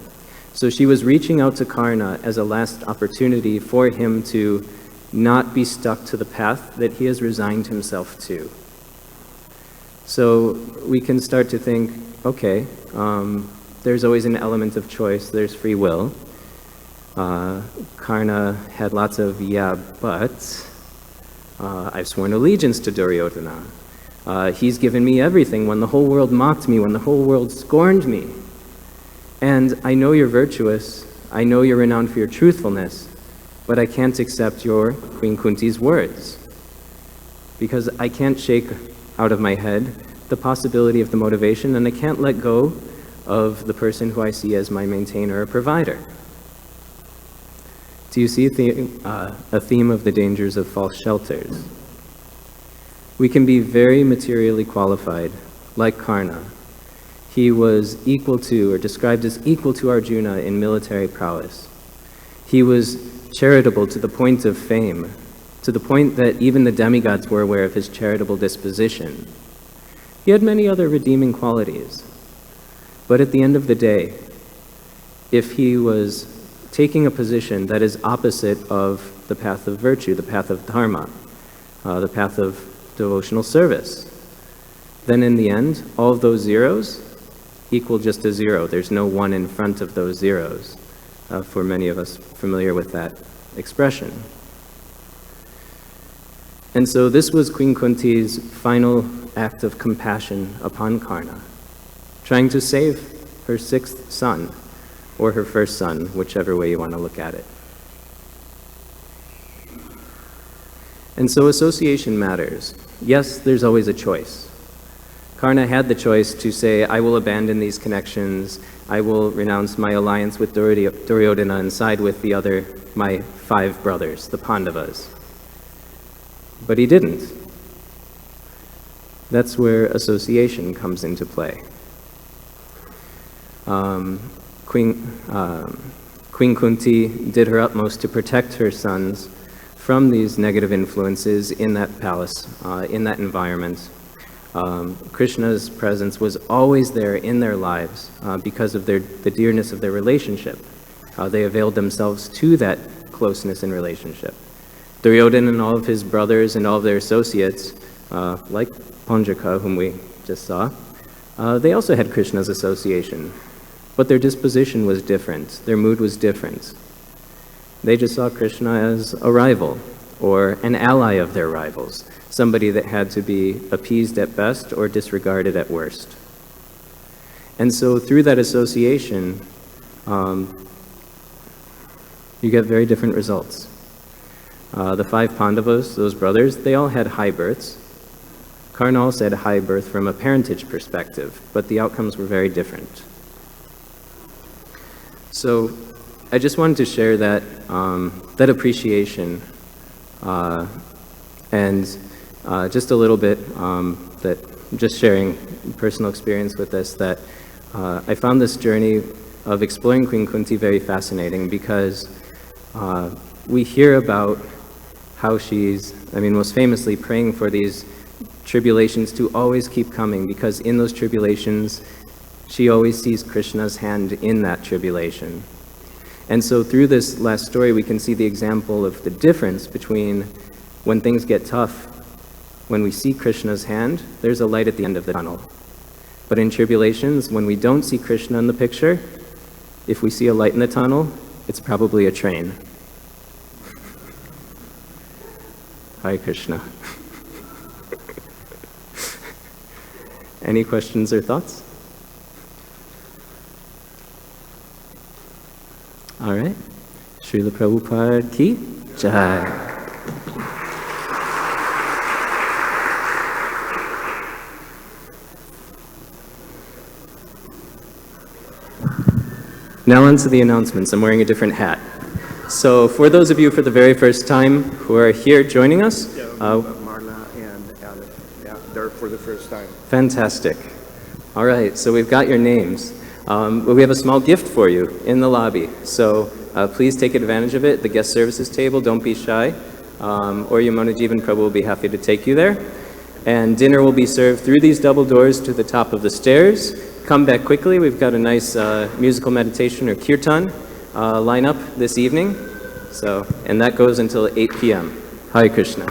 S3: So she was reaching out to Karna as a last opportunity for him to not be stuck to the path that he has resigned himself to. So we can start to think, okay, there's always an element of choice, there's free will. Karna had lots of, yeah, but I've sworn allegiance to Duryodhana. He's given me everything when the whole world mocked me, when the whole world scorned me. And I know you're virtuous, I know you're renowned for your truthfulness, but I can't accept your Queen Kunti's words. Because I can't shake out of my head the possibility of the motivation, and I can't let go of the person who I see as my maintainer or provider. Do you see a theme of the dangers of false shelters? We can be very materially qualified, like Karna. He was equal to, or described as equal to Arjuna in military prowess. He was charitable to the point of fame, to the point that even the demigods were aware of his charitable disposition. He had many other redeeming qualities. But at the end of the day, if he was taking a position that is opposite of the path of virtue, the path of dharma, the path of devotional service, then in the end, all of those zeros, equal just a zero. There's no one in front of those zeros, for many of us familiar with that expression. And so this was Queen Kunti's final act of compassion upon Karna, trying to save her sixth son, or her first son, whichever way you want to look at it. And so association matters. Yes, there's always a choice. Karna had the choice to say, I will abandon these connections, I will renounce my alliance with Duryodhana and side with my 5 brothers, the Pandavas. But he didn't. That's where association comes into play. Queen Kunti did her utmost to protect her sons from these negative influences in that palace, in that environment. Krishna's presence was always there in their lives because of the dearness of their relationship. They availed themselves to that closeness in relationship. Duryodhana and all of his brothers and all of their associates, like Ponjaka, whom we just saw, they also had Krishna's association, but their disposition was different, their mood was different. They just saw Krishna as a rival, or an ally of their rivals, somebody that had to be appeased at best or disregarded at worst. And so through that association, you get very different results. The 5 Pandavas, those brothers, they all had high births. Karna also had a high birth from a parentage perspective, but the outcomes were very different. So I just wanted to share that, that appreciation and just a little bit, that just sharing personal experience with this, that I found this journey of exploring Queen Kunti very fascinating because we hear about how she's, most famously praying for these tribulations to always keep coming, because in those tribulations, she always sees Krishna's hand in that tribulation. And so through this last story, we can see the example of the difference between when things get tough, when we see Krishna's hand, there's a light at the end of the tunnel. But in tribulations, when we don't see Krishna in the picture, if we see a light in the tunnel, it's probably a train. Hare Krishna. Any questions or thoughts? All right. Srila Prabhupada ki jai. Now on to the announcements. I'm wearing a different hat. So for those of you for the very first time who are here joining us,
S8: Marla and Alex, they're for the first time.
S3: Fantastic. All right, so we've got your names. We have a small gift for you in the lobby, so please take advantage of it. The guest services table, don't be shy, or Yamuna Jivan Prabhu will be happy to take you there. And dinner will be served through these double doors to the top of the stairs. Come back quickly. We've got a nice musical meditation or kirtan lineup this evening. So, and that goes until 8 p.m. Hare Krishna.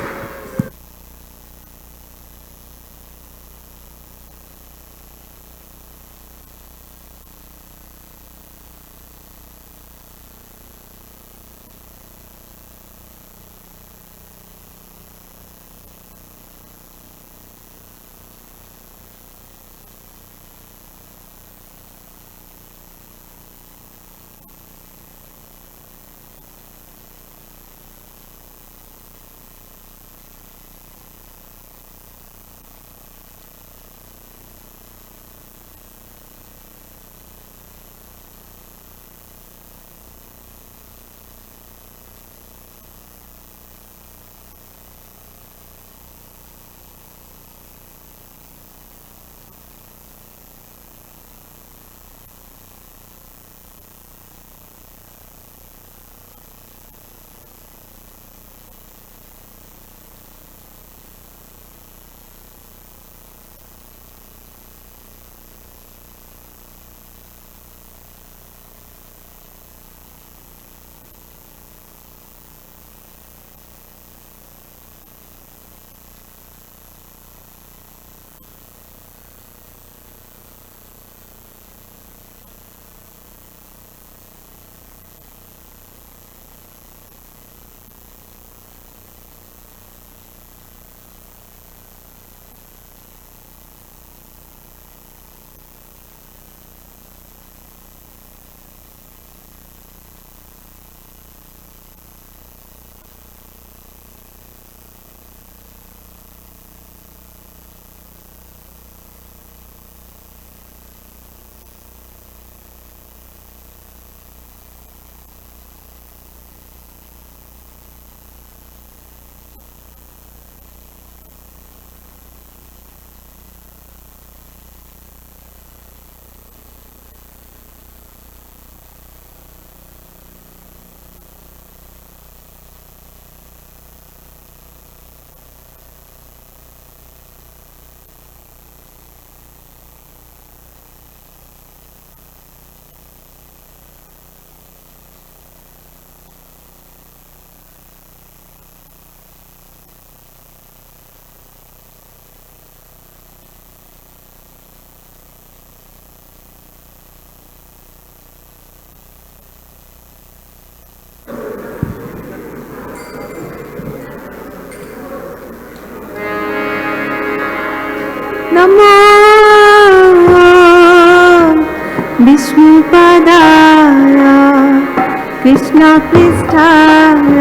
S6: Krishna पृष्ठाय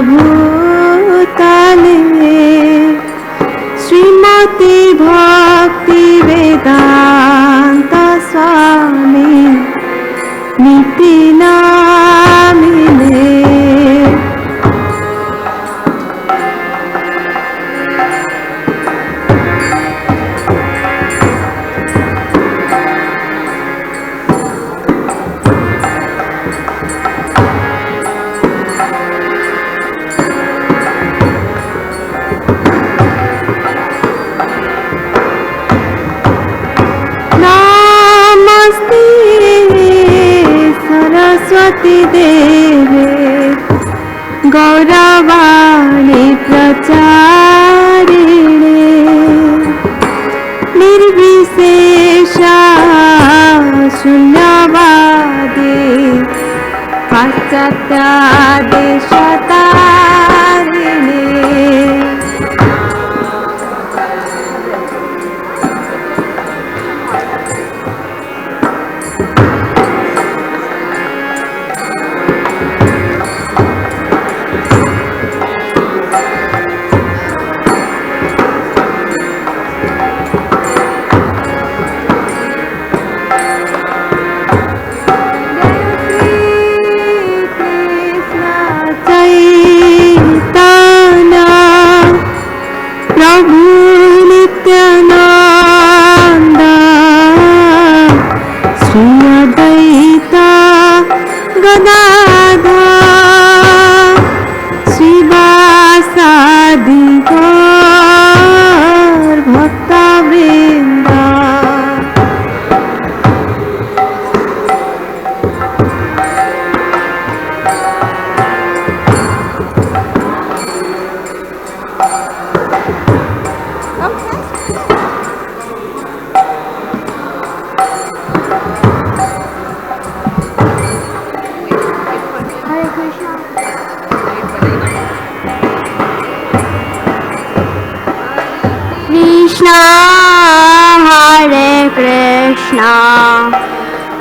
S6: भूतले श्रीमती भक्ति वेदांत स्वामी नीति नामिने सरस्वती देवे गौरवाणी प्रचारिणे निर्विशेष शून्यवादी पाश्चात्य देशतारिणे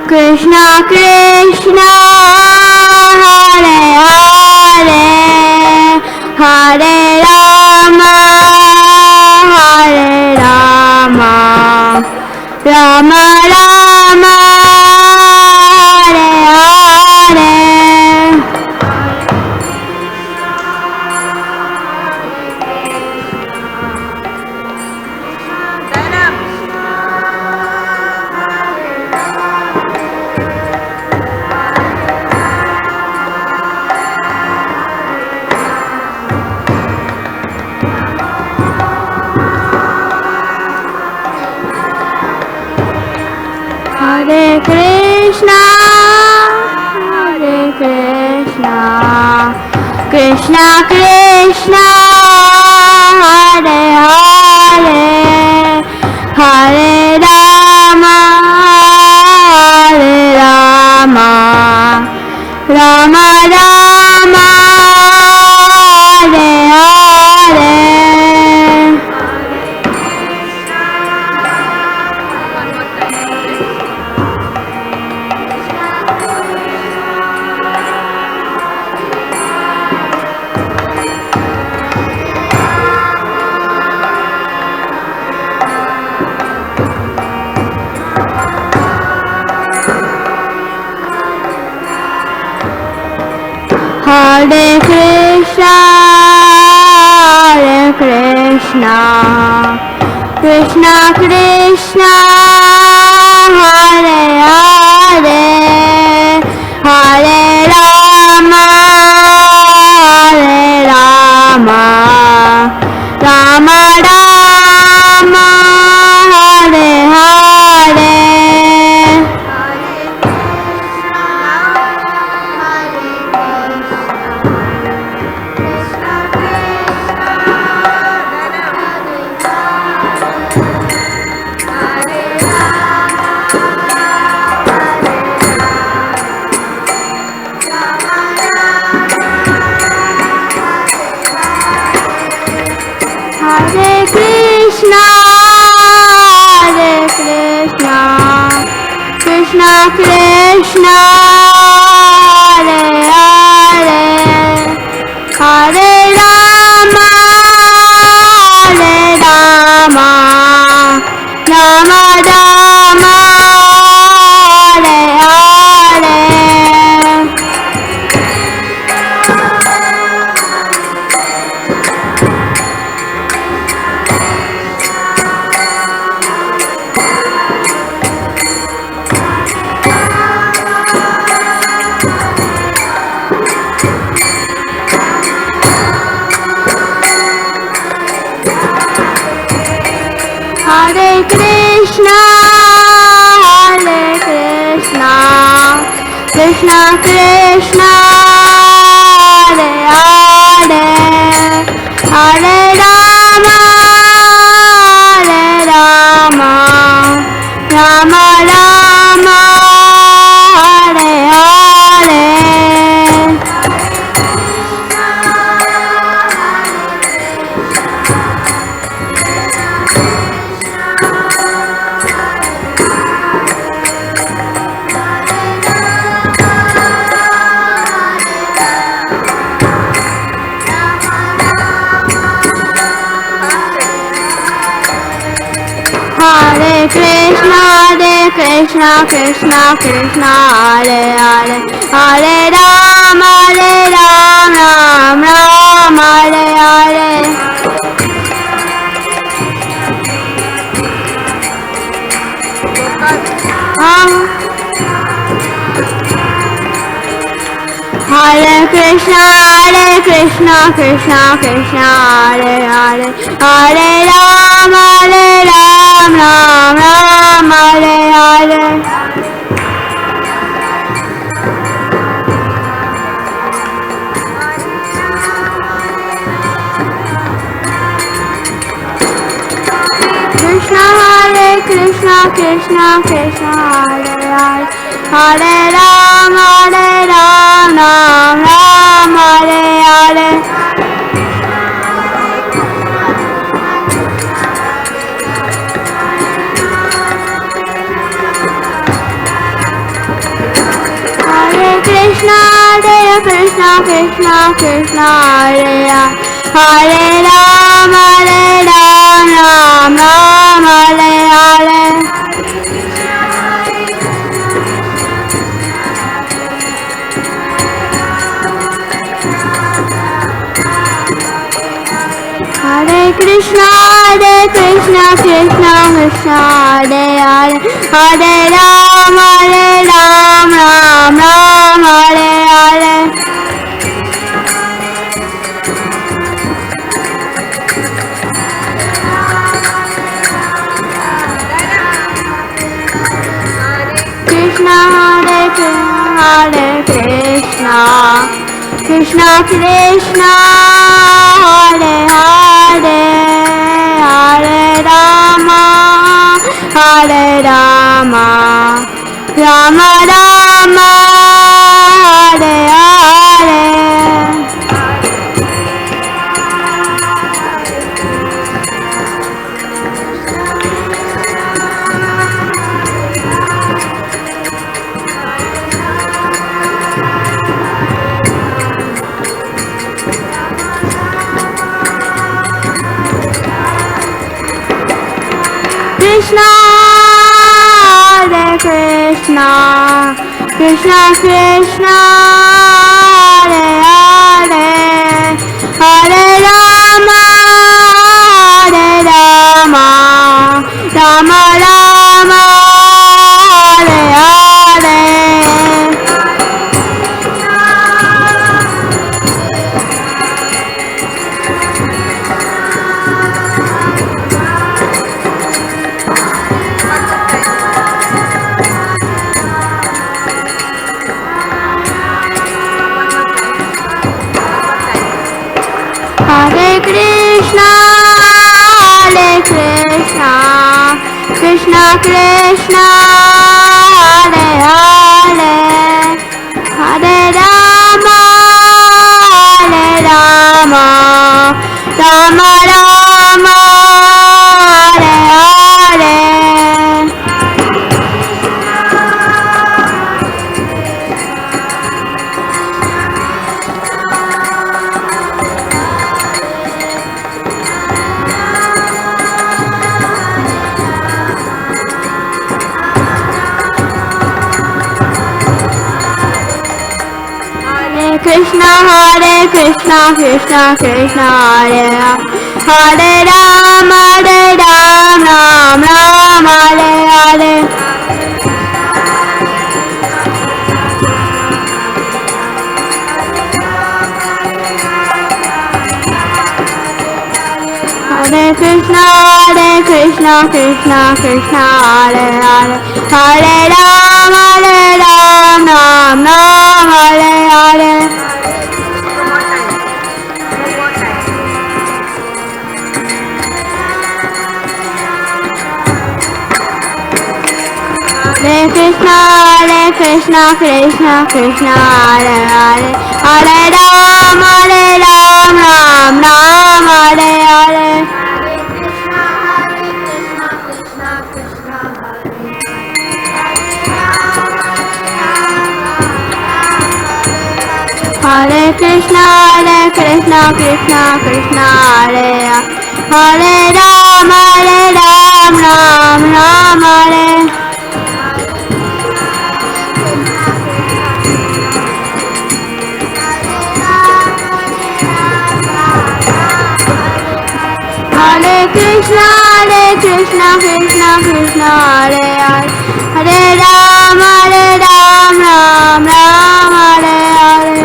S6: Krishna Krishna Hare Hare Hare Rama Hare Rama Rama Rama Hare Hare Hare Krishna, Krishna Krishna, Hare Hare, Hare Rama, Hare Rama, Rama Rama, Hare Hare. Hare Krishna, Krishna Krishna, Hare Hare, Hare Rama, Hare Rama, Rama Rama, Hare Hare. Hare Krishna, Krishna Krishna, Hare
S5: Krishna, Hare Krishna, Krishna Krishna, Hare Hare, Hare Rama, Hare Rama, Rama Rama, Hare Hare. Hare Krishna, Krishna Krishna, Hare Hare, Hare Rama, Ram Ram, Hare Hare. Hare Krishna, Krishna Krishna, Hare Hare, Hare Rama, Ram Ram, Hare Hare. Krishna, Krishna Krishna, Hare Hare, Hare Rama, Ram Ram, Hare Hare. Hare Krishna, Krishna Krishna, Hare Hare, Hare Rama, Ram Ram, Hare Hare. Hare Krishna, Krishna Krishna, Hare Hare, Hare Rama, Ram Ram, Hare Hare. Krishna, Hare Krishna, Krishna Krishna, Hare Hare, Hare Rama, Rama Rama, Hare Hare. Krishna, Hare Krishna, Krishna Krishna, Hare Hare, Hare Rama, Rama Rama, Hare Hare. Hare Krishna, Krishna Krishna, Hare Hare, Hare Rama, Rama Rama, Hare Hare. Krishna, Krishna Krishna, Hare Hare, Hare Rama, Ram Ram, Hare Hare. Krishna, Krishna Krishna, Hare Hare, Hare Ram, Ram Ram, Hare Hare. Hare Krishna, Krishna Krishna, Hare Hare, Hare Ram, Ram Ram, Hare Hare. Hare Krishna, Krishna Krishna, Hare Hare, Hare Ram, Ram Ram, Hare. Hare Krishna, Krishna Krishna, Hare Hare, Hare Ram, Ram Ram, Hare Hare.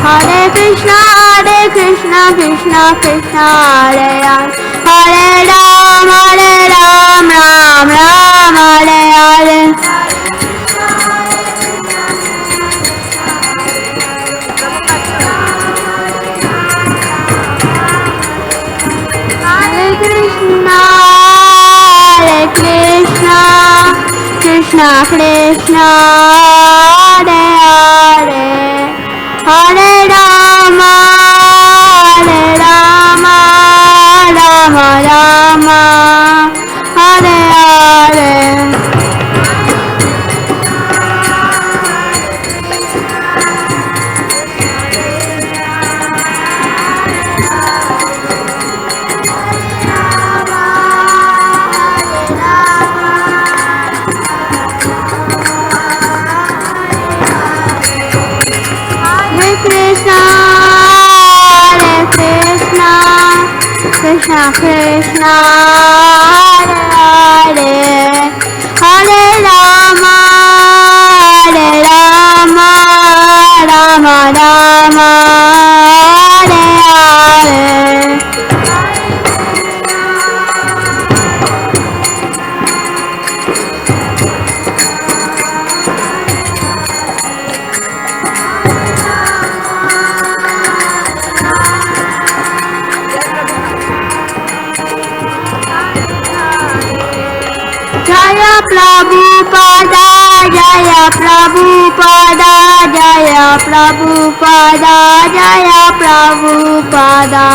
S5: Hare Krishna, Krishna Krishna, Hare Hare, Hare Ram, Ram Ram, Hare Hare. Hare Krishna, Krishna Krishna, Hare Hare, Hare Rama, Rama Rama, Hare Hare. Krishna Krishna, Hare Hare, Hare Rama, Rama Rama, Hare Hare. Jaya Prabhupada, Jaya Prabhupada, Jaya Prabhupada, Jaya Prabhupada.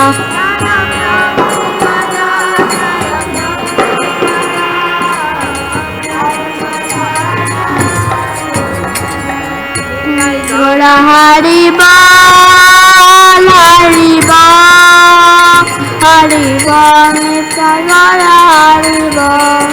S5: Gola Hari Bol, Hari Bol, Hari Bol, Nitya Gola Hari Bol.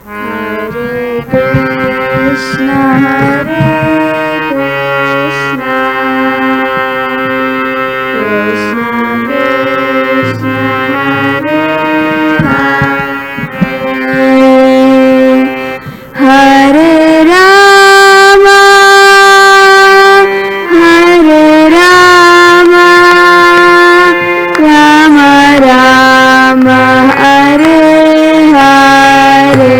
S5: Hare Krishna, Hare Krishna, Krishna Krishna, Hare Hare, Hare Rama, Rama Rama, Hare Hare.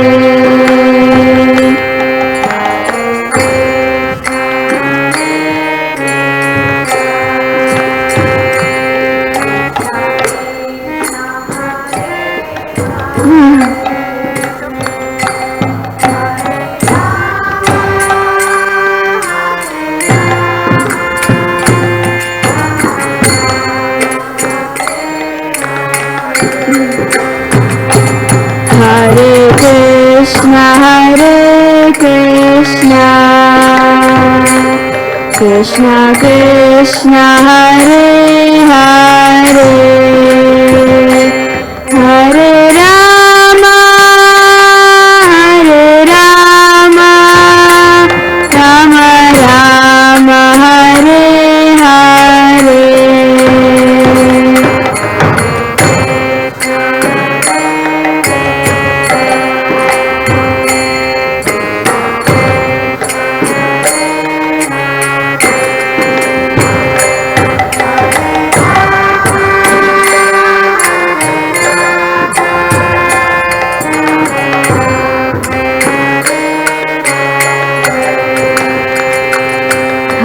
S2: Krishna Krishna Hare Hare Hare Rama Rama Rama Hare Hare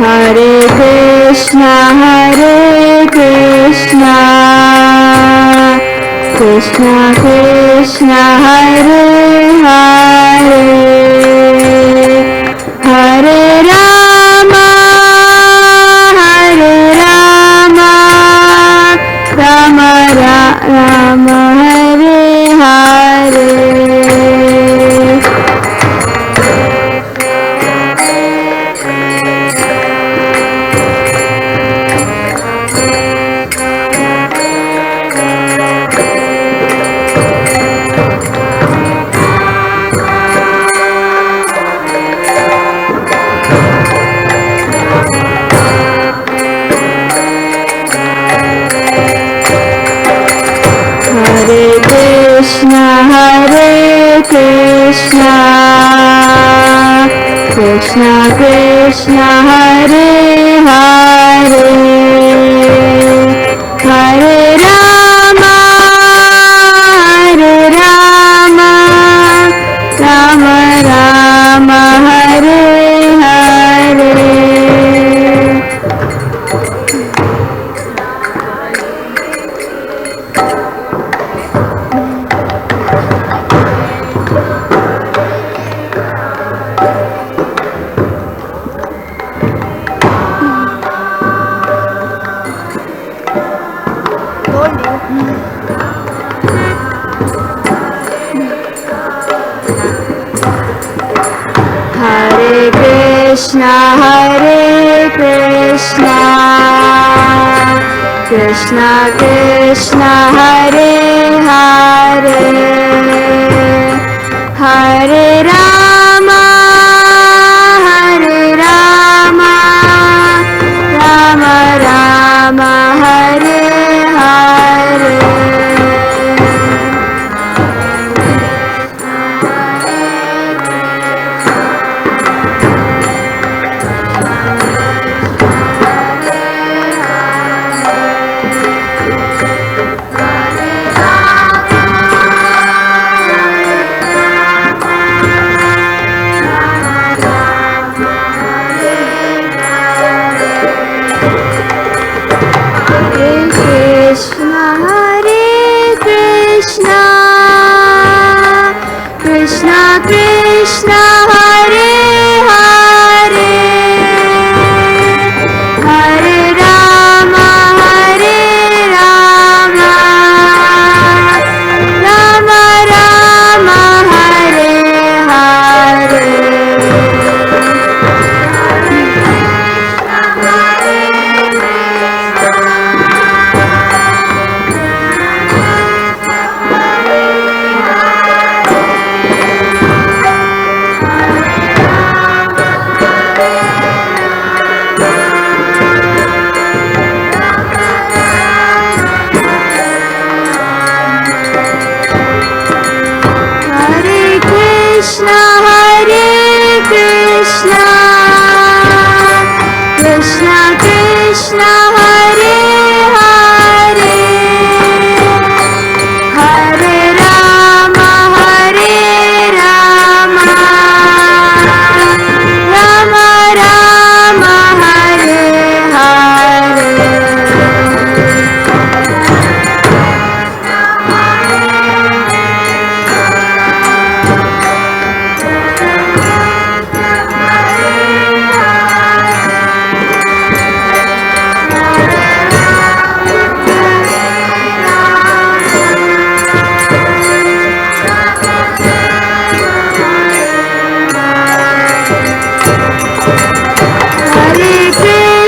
S2: Hare Krishna Krishna Krishna Hare Hare Hare Rama Rama Rama Hare Hare Krishna Krishna Hare Hare Hare Rama Rama Rama Hare Hare Hare Krishna Krishna Krishna Hare Hare Hare Rama Rama Rama Hare Hare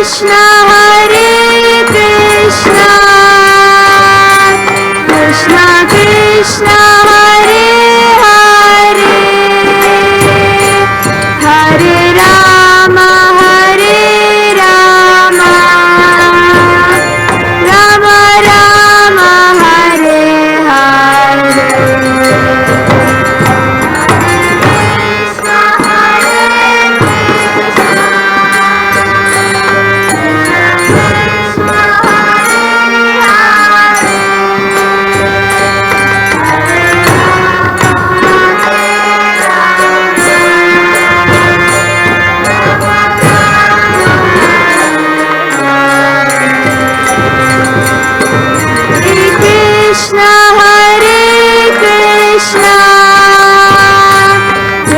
S5: Krishna, Krishna Krishna, Hare Hare, Hare Rama, Rama Rama, Hare Hare.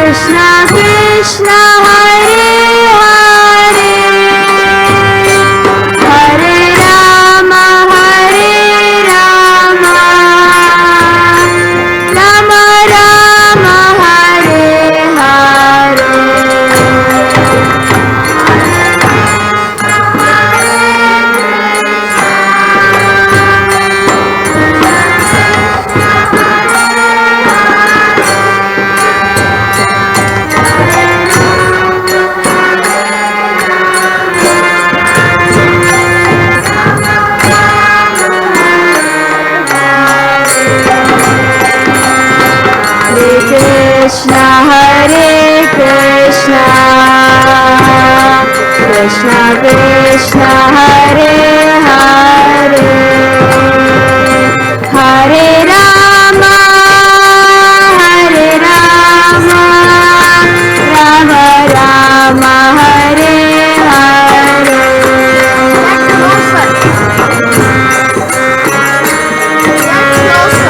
S5: Krishna Krishna, Hare Hare, Hare Rama, Rama Rama, Hare Hare. Krishna, Hare Krishna, Krishna Krishna, Hare Hare, Hare Rama, Rama Rama, Hare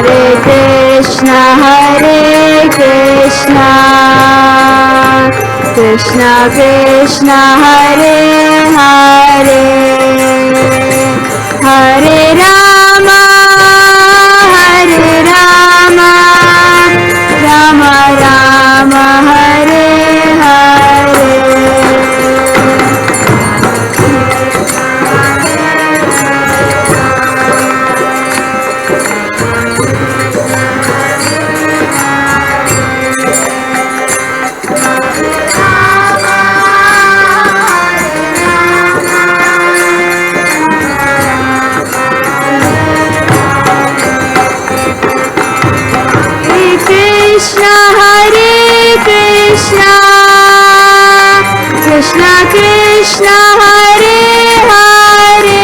S5: Hare. Krishna, Hare Krishna, Krishna Krishna, Hare Hare, Hare Rama, Rama Rama, Hare Hare. Krishna, Hare Krishna, Krishna Krishna, Hare Hare,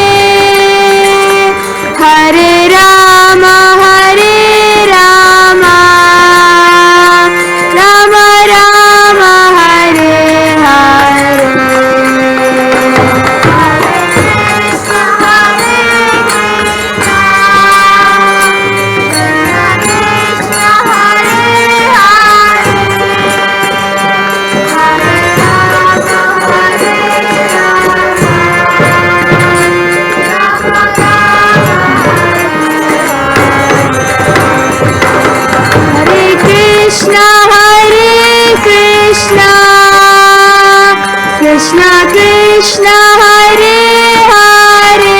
S5: Hare Rama, Rama Rama, Hare Hare. Krishna, Hare Krishna, Krishna Krishna, Hare Hare,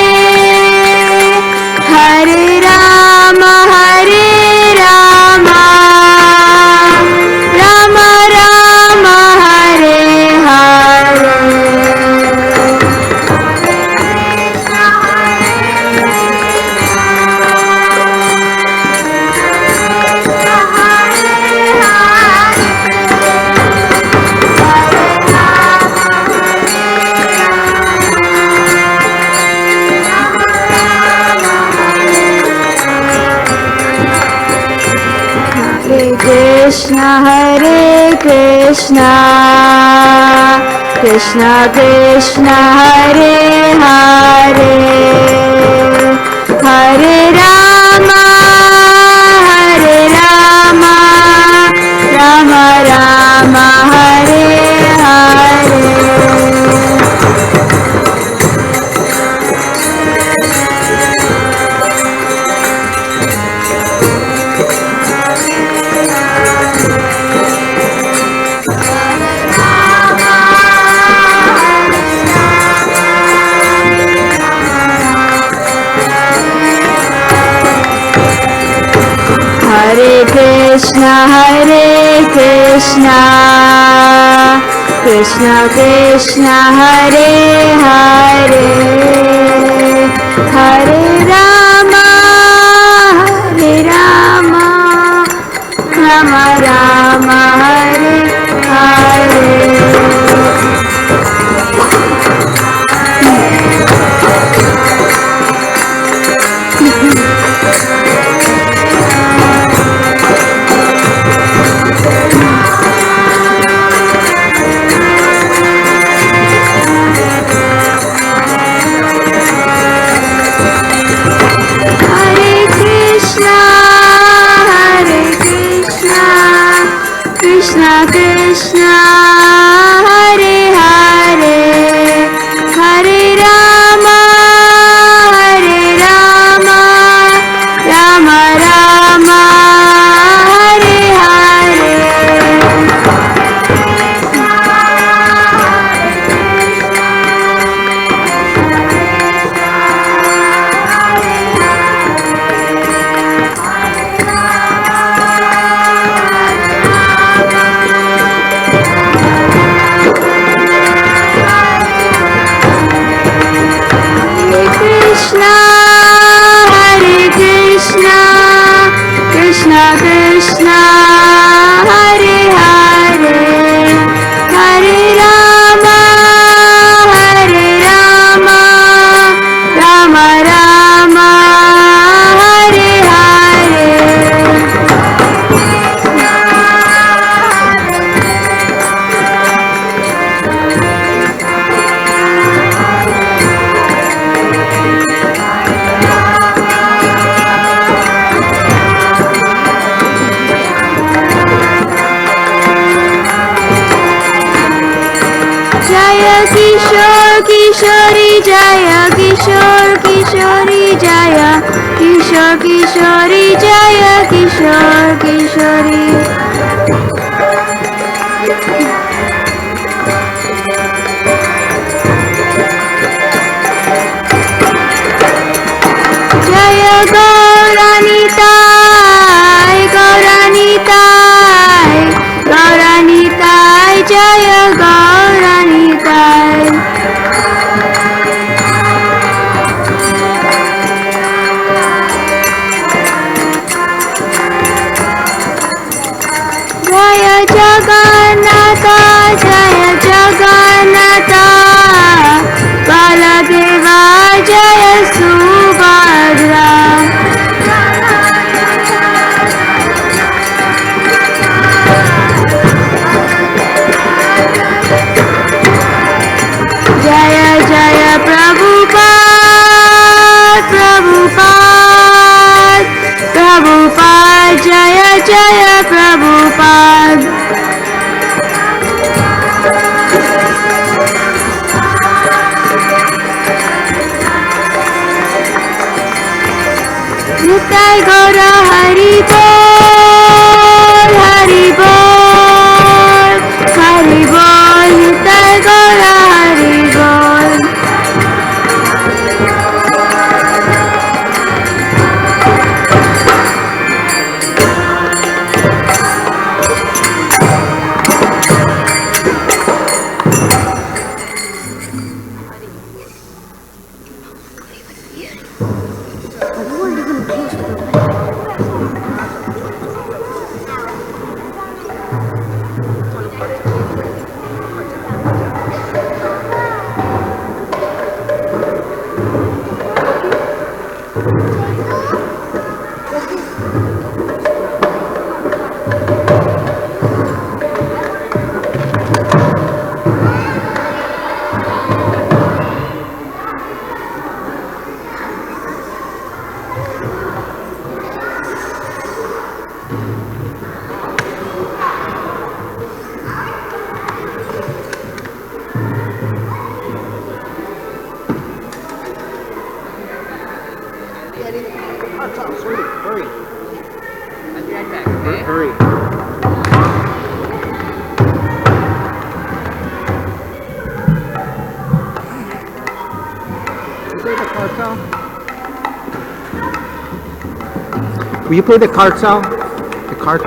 S5: Hare Rama, Rama Rama, Hare Hare. Krishna, Hare Krishna, Krishna Krishna, Hare Hare, Hare Rama, Rama Rama,
S2: Hare Krishna, Krishna Krishna, Hare Hare, Hare Rama, Rama Rama, Hare Hare. Krishna Krishna, Hare Hare, Hare Rama, Rama Rama, Hare Hare. Krishna Krishna, Hare Hare, Hare Rama, Rama Rama, Hare Hare. Jaya Kishore Kishori, Jaya Kishore Kishori, Jaya Kishore Kishori, Jaya Kishore Kishori. Jaya Gauranitai, Gauranitai, Gauranitai, Jaya Gauranitai. Jaya Jagannatha, Jaya Jagannatha, Baladeva, Jaya Subhadra. Jaya Jaya Prabhupada, Prabhupada, Prabhupada, Jaya Jaya Prabhupada. Nitai Gaura Hari Bol, Hari Bol, Hari Bol, Nitai Gaura Hari Bol.
S8: Hurry. Will you play the cartel? the card.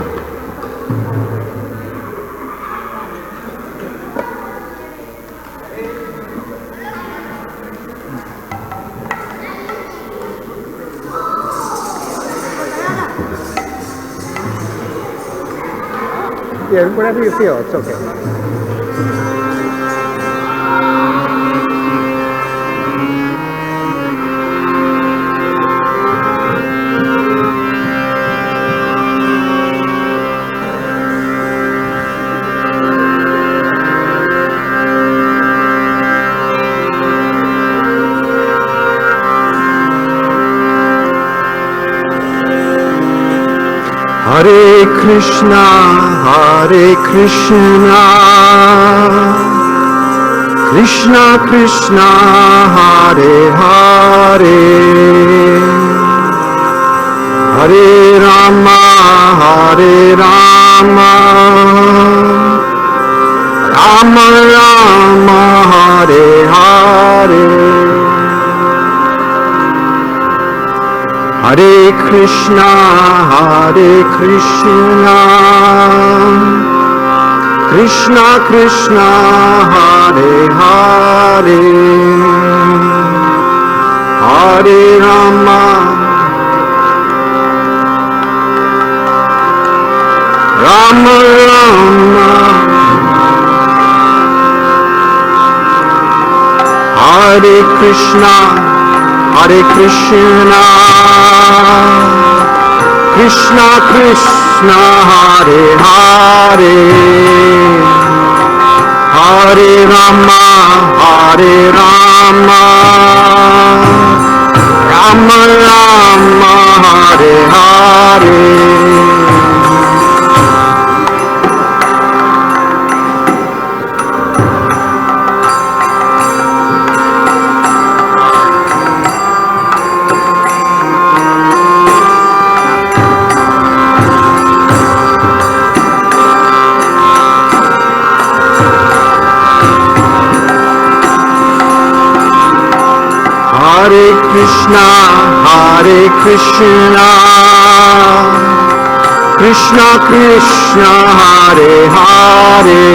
S8: Yeah, whatever you feel, it's okay.
S9: Hare Krishna, Krishna Krishna, Hare Hare, Hare Rama, Rama Rama, Hare Hare. Hare Krishna, Krishna Krishna, Hare Hare, Hare Rama, Rama Rama, Hare Krishna, Krishna Krishna, Hare Hare, Hare Rama, Rama Rama, Hare Hare. Hare Krishna, Krishna Krishna, Hare Hare,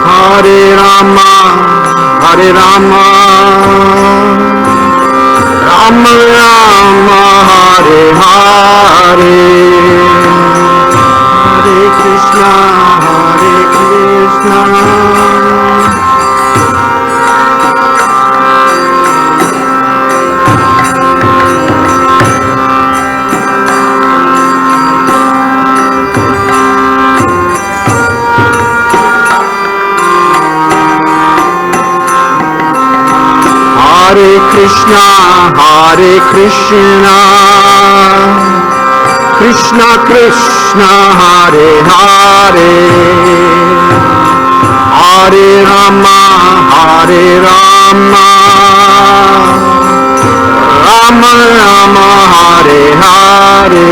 S9: Hare Rama, Rama Rama, Hare Hare, Hare Krishna, Hare Krishna, Krishna Krishna, Hare Hare, Hare Rama, Rama Rama, Hare Hare.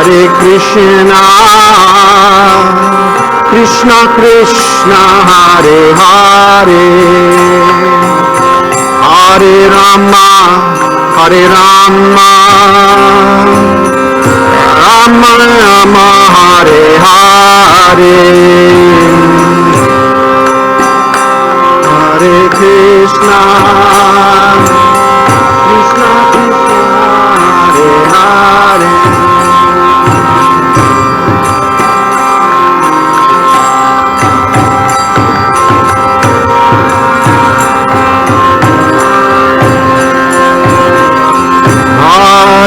S9: Hare Krishna, Krishna Krishna, Hare Hare, Hare Rama, Rama Rama, Hare Hare, Hare Krishna, Krishna Krishna, Hare Hare.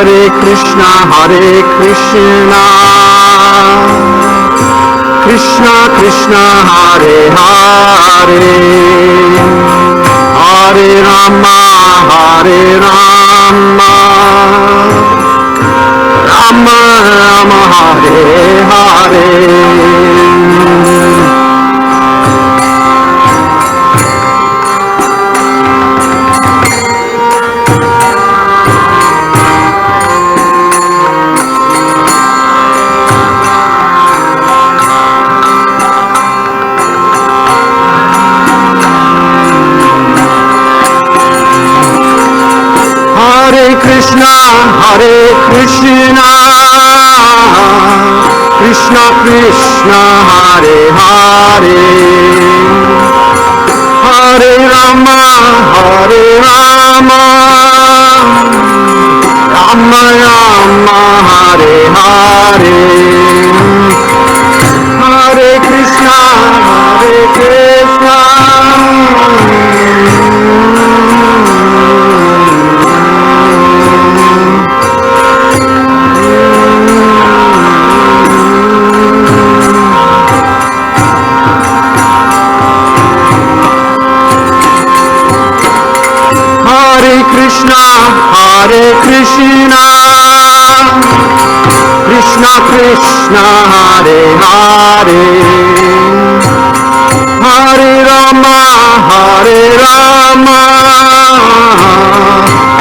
S9: Hare Krishna, Krishna Krishna, Hare Hare, Hare Rama, Rama Rama, Hare Hare. Hare Krishna, Krishna Krishna, Hare Hare, Hare Rama, Hare Rama, Rama Rama, Hare Hare, Hare Krishna, Hare Krishna. Hare Krishna, Hare Krishna, Krishna Krishna, Hare Hare, Hare Rama, Hare Rama,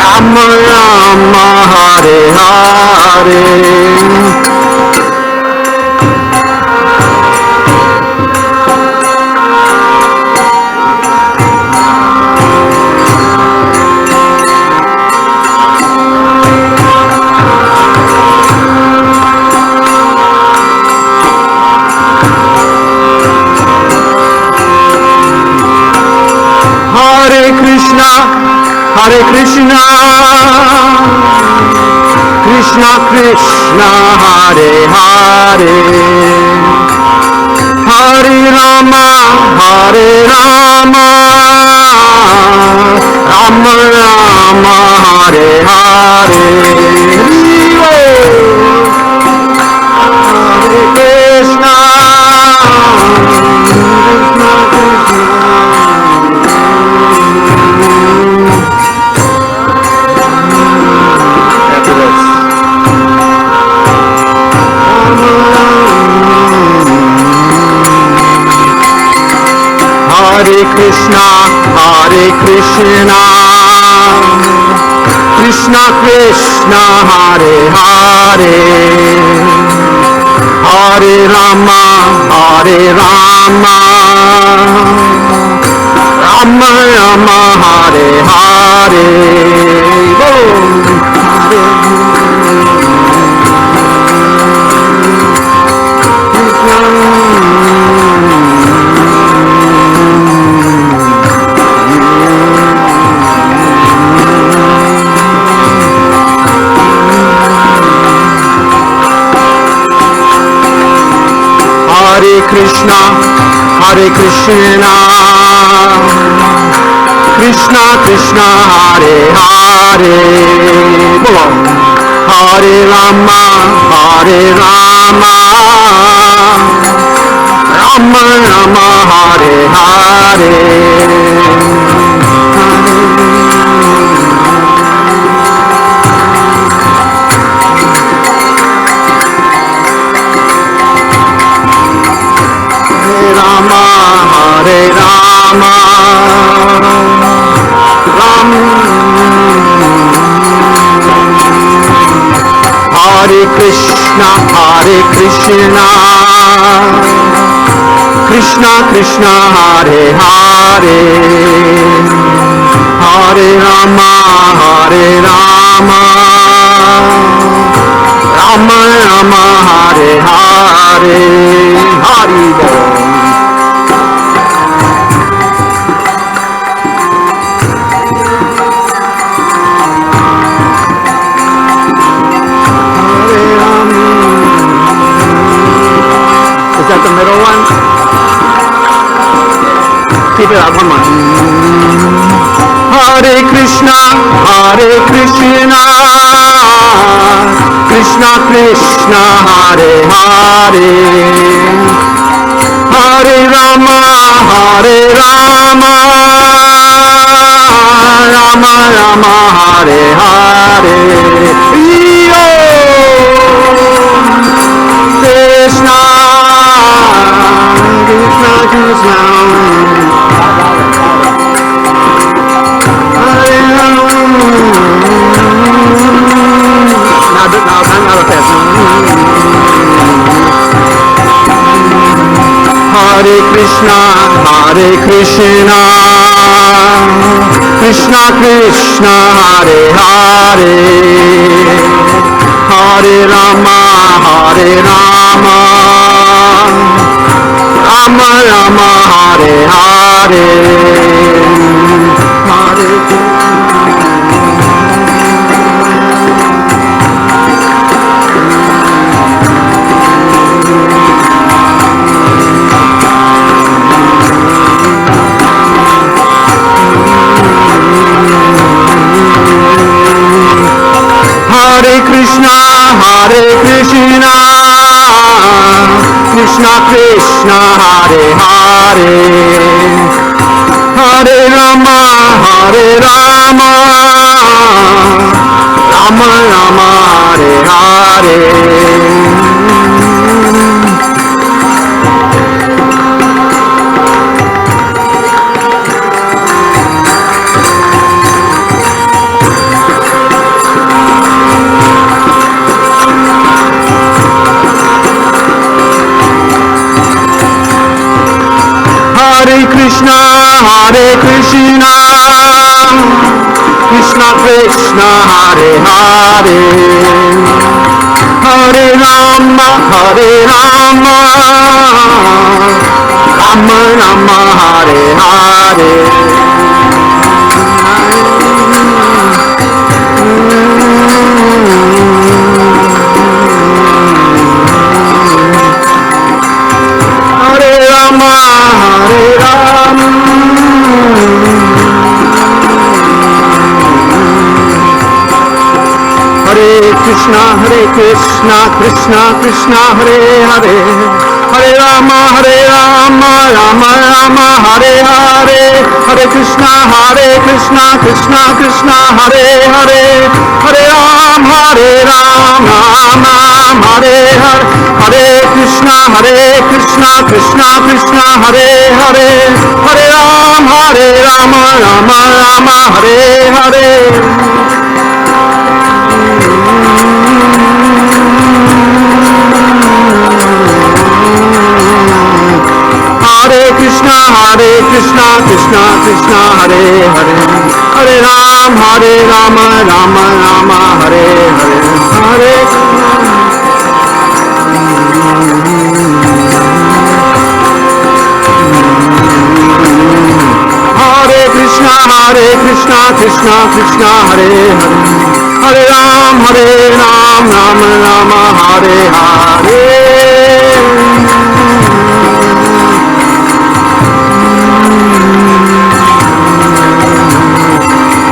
S9: Rama Rama, Hare Hare. Hare Krishna, Hare Krishna, Krishna Krishna, Hare Hare, Hare Rama, Hare Rama, Rama Rama, Hare Hare. Hare Krishna, Krishna Krishna. Hare Krishna, Hare Krishna, Krishna Krishna, Hare Hare, Hare Rama, Hare Rama, Rama Rama, Hare Hare. Hare Krishna, Hare Krishna, Krishna Krishna, Hare Hare, Hare Rama, Hare Rama, Rama Rama, Hare Hare. Rama, Hare Rama, Hare Krishna, Hare Krishna, Krishna Krishna, Hare Hare, Hare Rama, Hare Rama, Rama Rama, Hare Hare. Hari Bol. Is that the middle one? Keep it up, one more. Hare Krishna, Hare Krishna, Krishna Krishna, Hare Hare, Hare Rama, Hare Rama, Rama Rama, Hare Hare. Krishna, Krishna Krishna, Hare Rama. Now, Hare Krishna, Hare Krishna, Krishna Krishna, Hare Hare, Hare Rama, Hare Rama, Rama Rama, Hare Hare, Hare Hare Krishna, Hare Krishna, Krishna Krishna, Hare Hare, Hare Rama, Hare Rama, Rama Rama, Hare Hare. Hare Krishna, Hare Krishna, Krishna Krishna, Hare Hare, Hare Rama, Hare Rama, Rama Rama, Hare Hare. Hare Rama, Hare Rama, Hare Krishna, Krishna Krishna, Hare Hare, Hare Rama, Rama Rama, Hare Hare, Hare Krishna, Krishna Krishna, Hare Hare, Hare Rama, Rama Rama, Hare Hare, Hare Krishna, Krishna Krishna, Hare Hare, Hare Rama, Rama Rama, Hare Hare. Hare Krishna, Krishna Krishna, Hare Hare, Hare Rama, Rama Rama, Hare Hare, Hare Krishna, Krishna Krishna, Hare Hare, Hare Rama, Rama Rama, Hare Hare.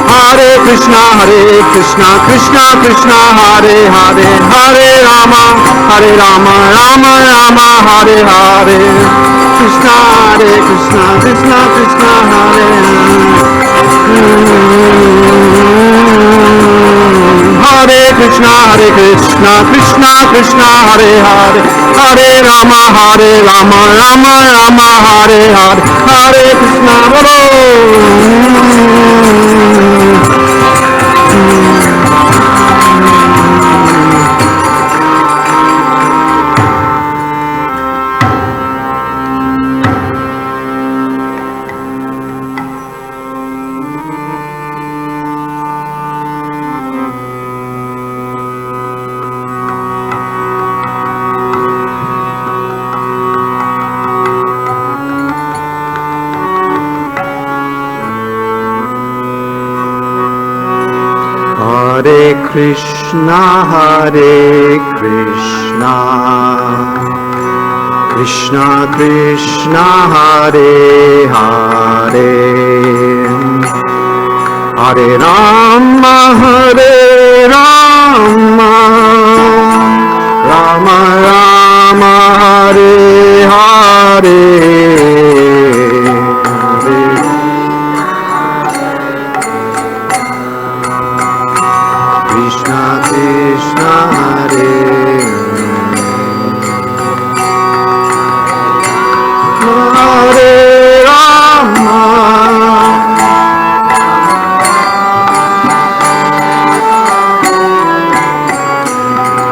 S9: Hare Krishna, Krishna Krishna, Hare Hare, Hare Rama, Rama Rama, Hare Hare, Krishna, Krishna Krishna, Hare Hare Krishna, Krishna Krishna, Hare Hare, Hare Rama, Rama Rama, Hare Hare, Hare Krishna, Hare Krishna, Krishna Krishna, Hare Hare, Hare Rama, Rama Rama, Hare Hare, Krishna Krishna, Hare Hare Rama,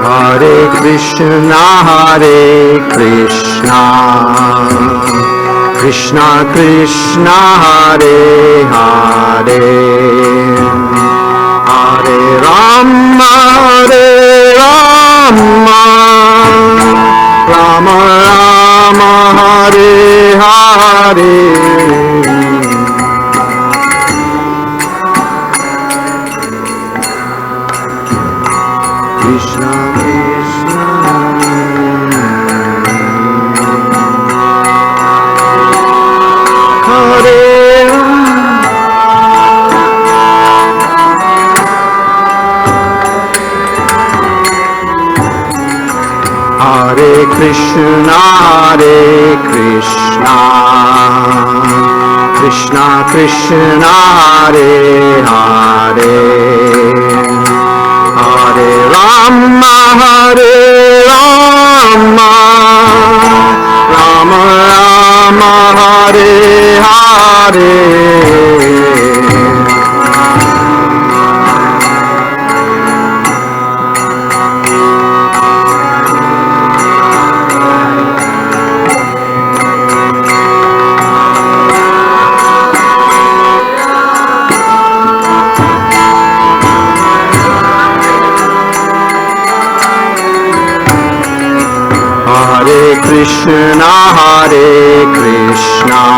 S9: Hare Krishna, Krishna Krishna Krishna Hare Hare Hare Rama Rama Rama Hare Hare Krishna Krishna Hare Hare Krishna Krishna Krishna Hare Hare Hare Rama Rama Rama Hare Hare Krishna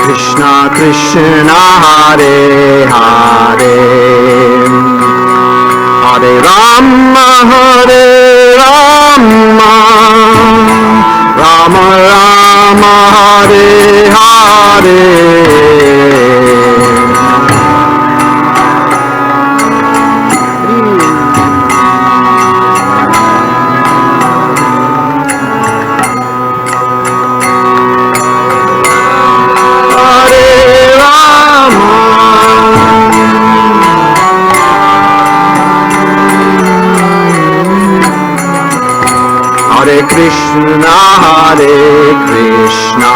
S9: Krishna Krishna Hare Hare Hare Rama Rama Rama Hare Hare Krishna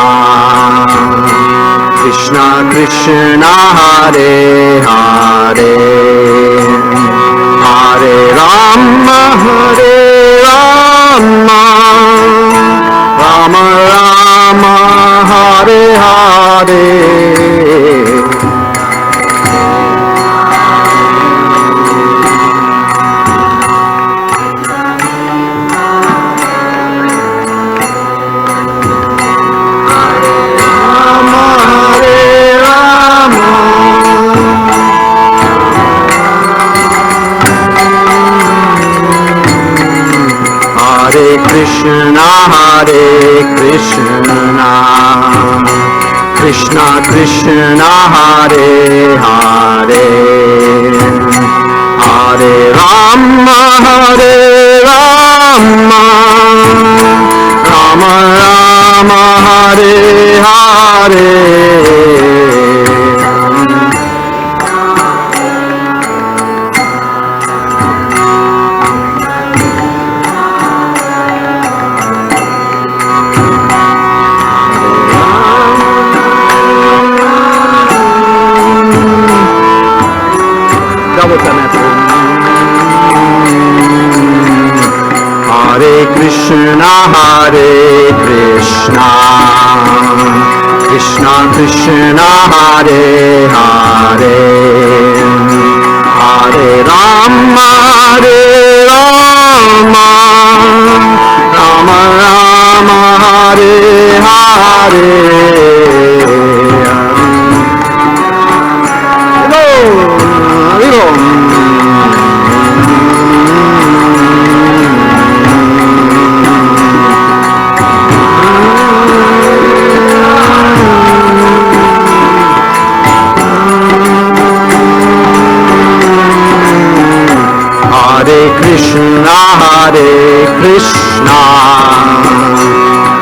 S9: Krishna Krishna Hare Hare Hare Rama Rama Rama Hare Hare Krishna Krishna Krishna Hare Hare Hare Rama Rama Rama Hare Hare Hare Krishna Krishna Krishna Hare Hare Hare Rama Rama Rama Hare Hare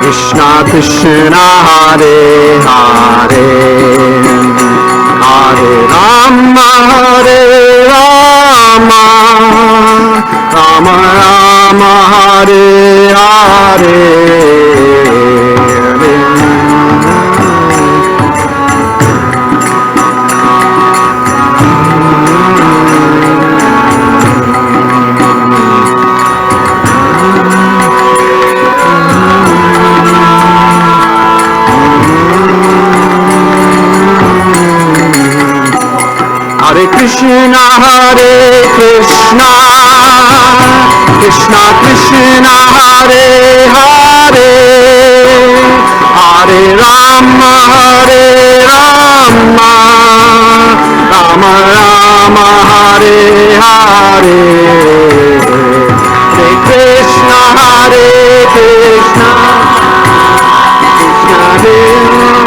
S9: Krishna Krishna Hare Hare Hare Rama Rama Rama Hare Hare Krishna, Hare Krishna, Krishna Krishna, Hare Hare, Hare Rama, Hare Rama, Rama Rama, Hare Hare, Hare Krishna, Hare Krishna, Krishna Hare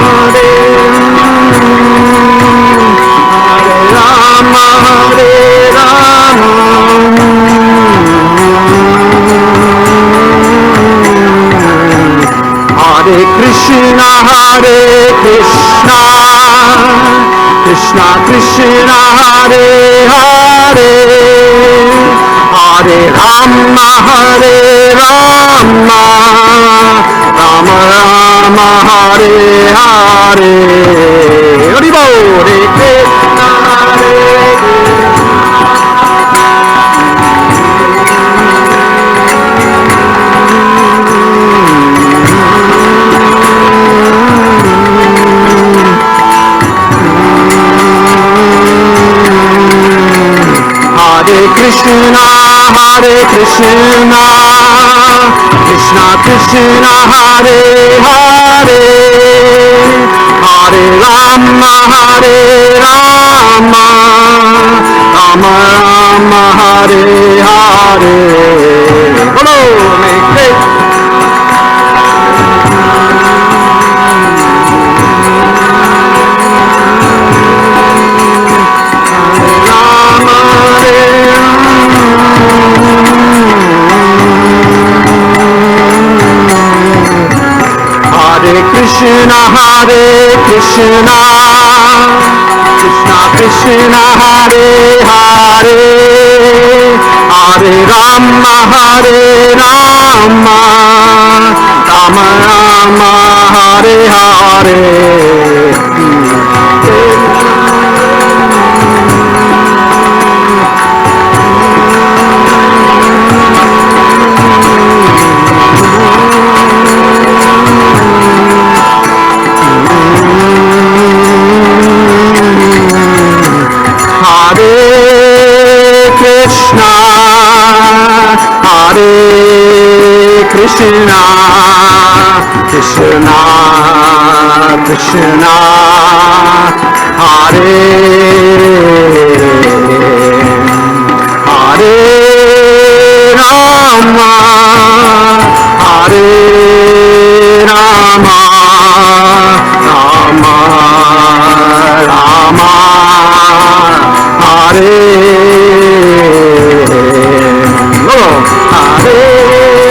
S9: Hare, Hare Rama, Hare Rama, Hare Krishna, Hare Krishna, Krishna Krishna, Hare Hare, Hare Rama, Hare Rama, Rama Rama, Hare Hare, Hare Bol, Hare Krishna, Hare Krishna, Hare Krishna, Krishna Krishna, Hare Hare, Hare Rama, Hare Rama, Rama Rama, Hare Hare. Hello, make it. Krishna, Hare Krishna, Krishna Krishna, Hare Hare, Hare Rama, Hare Rama, Rama Rama, Hare Hare. Krishna, Krishna, Krishna, Hare, Hare Rama, Hare Rama, Rama Rama, Hare Hare.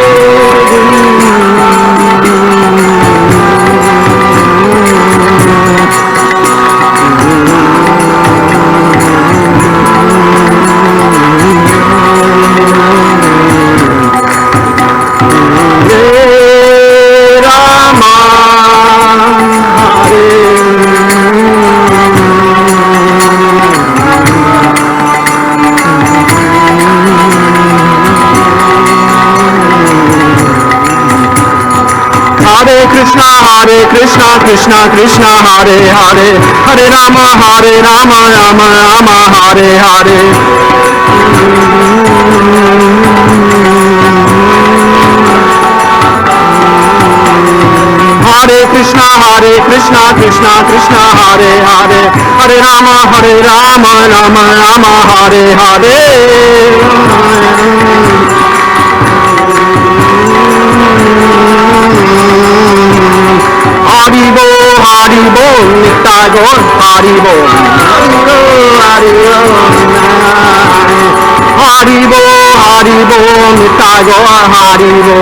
S9: Krishna, Krishna Krishna, Hare Hare, Hare Rama, Hare Rama, Rama Rama, Hare Hare. Hare Krishna, Krishna Krishna, Hare Hare, Hare Rama, Rama Rama, Hare Hare. Haribo, Haribo, Nitai Gaur, Haribo, Haribo, Haribo, Haribo, Nitai Gaur, Haribo.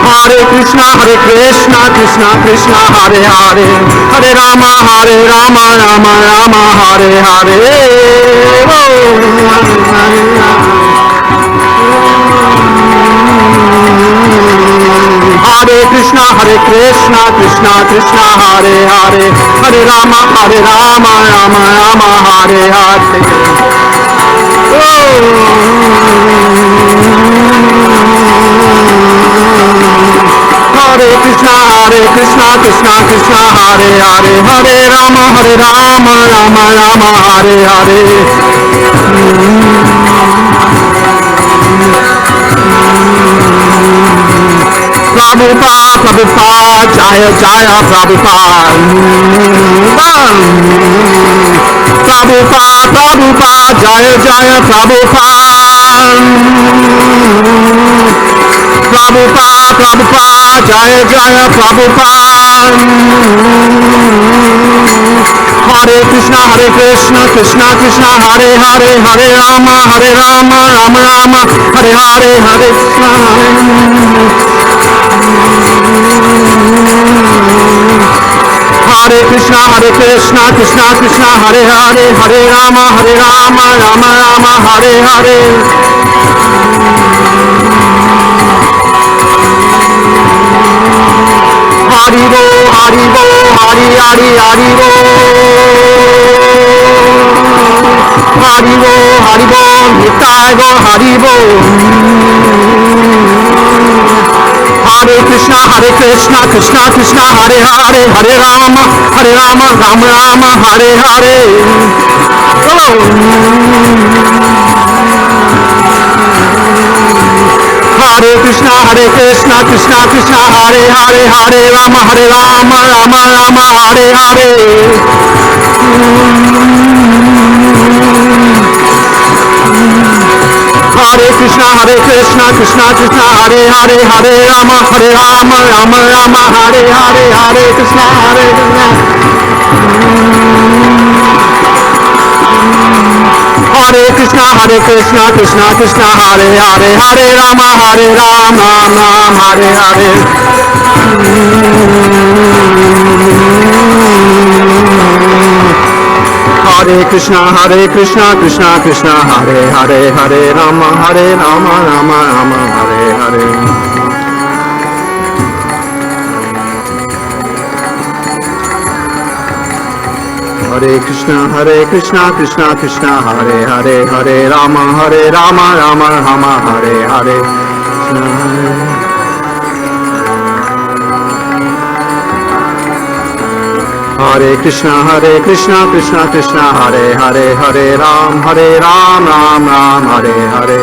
S9: Hare Krishna, Krishna Krishna, Hare Hare, Hare Rama, Rama Rama, Hare Hare. Hare Krishna, Krishna Krishna, Hare Hare, Hare Rama, Rama Rama, Hare Hare. Hare Krishna, Hare Krishna, Krishna Krishna, Hare Hare, Hare Rama, Rama Rama, Hare Hare. Prabhupada, Prabhupada, Jaya Jaya Prabhupada. Prabhupada, Prabhupada, Jaya Jaya Prabhupada. Prabhupada, Prabhupada, Jaya Jaya Prabhupada. Hare Krishna, Krishna Krishna, Hare Hare, Hare Rama, Rama Rama, Hare Hare, Hare Krishna. Hare Krishna, Krishna Krishna, Hare Hare, Hare Rama, Rama Rama, Hare Hare. Hari Bo, Hari Bo, Hari Hari Hari Bo. Hari Bo, Hari Bo, Nitai Bo, Hari Bo. Hare Krishna, Krishna Krishna, Hare Hare, Hare Rama, Rama Rama, Hare Hare. Hare Krishna, Krishna Krishna, Hare Hare, Hare Rama, Rama Rama, Hare Hare. Hare Krishna, Krishna Krishna, Hare Hare, Hare Rama, Rama Rama, Hare Hare, Hare Krishna, Krishna. Hare Krishna, Krishna Hare Hare, Hare Rama, Rama, Hare Hare. Hare Krishna, Krishna Krishna, Hare Hare, Hare Rama, Rama Rama, Hare Hare. Hare Krishna, Krishna Krishna, Hare Hare, Hare Rama, Rama Rama, Hare Hare. Hare Krishna, Krishna Krishna, Hare Hare, Hare Ram, Ram Ram, Hare Hare.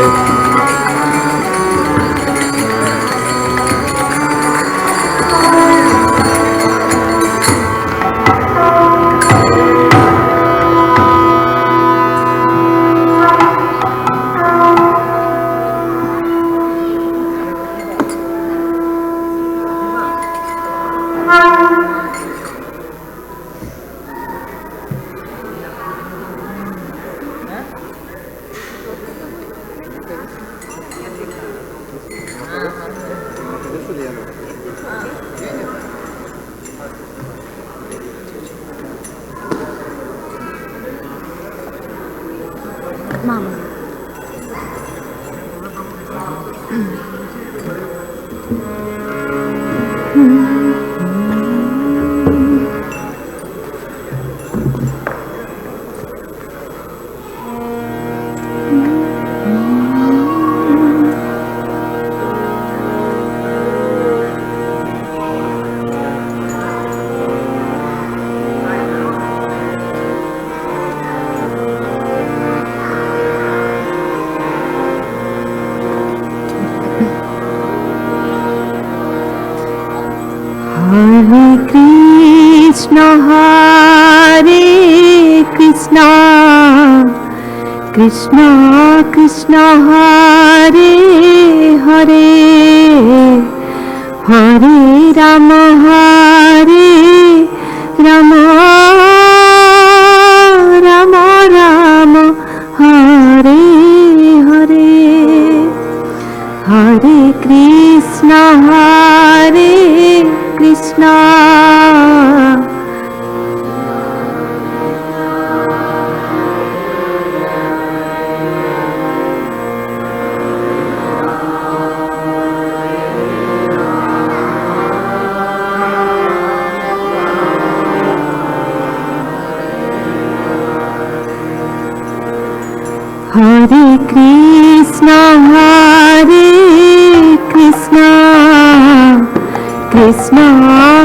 S2: Krishna Krishna, Hare Hare, Hare Rama, Rama Rama, Hare Hare. Hare Krishna, Krishna. Hare Krishna, Krishna Krishna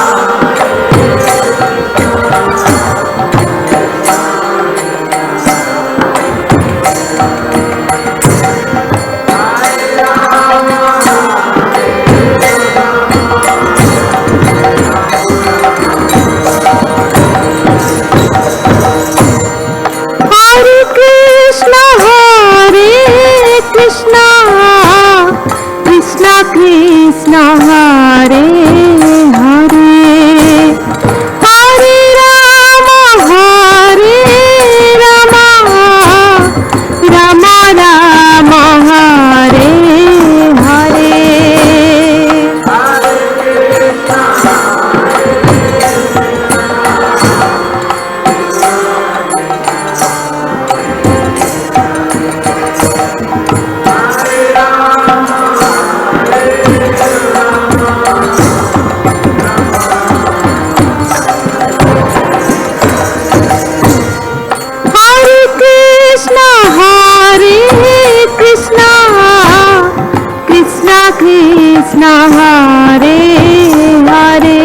S2: Krishna Hare Hare Hare Rama Rama Rama Hare Hare Krishna Hare Hare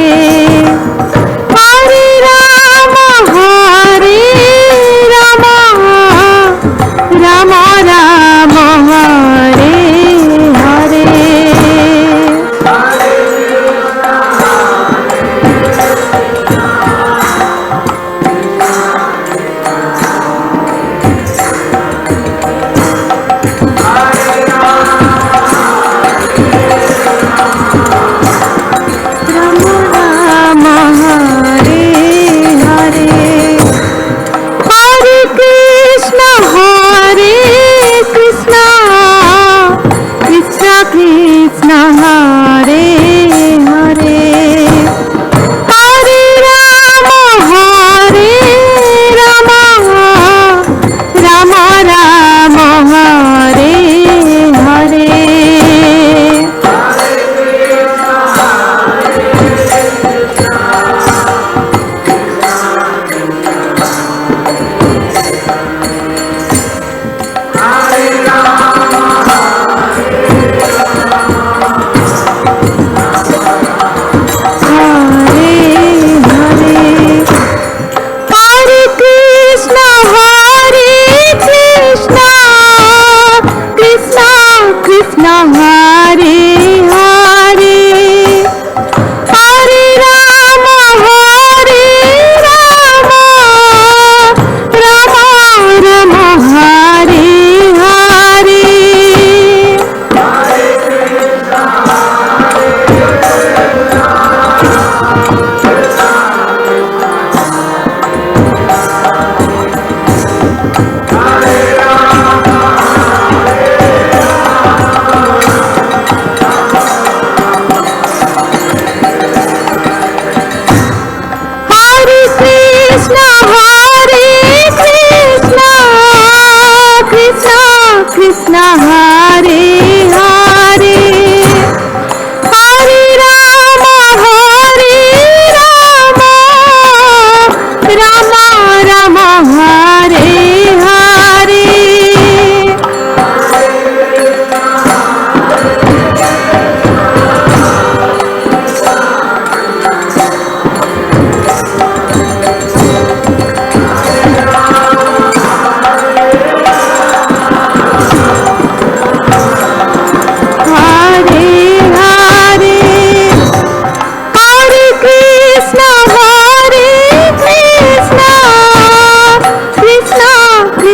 S2: Hare Rama Rama Rama Hare Hare Krishna Hare Hare Hare Rama Rama Rama Hare Hare Krishna Hare Hare Hare Rama Rama Rama Hare Hare Krishna Hare Hare Hare Rama Rama Rama Hare Hare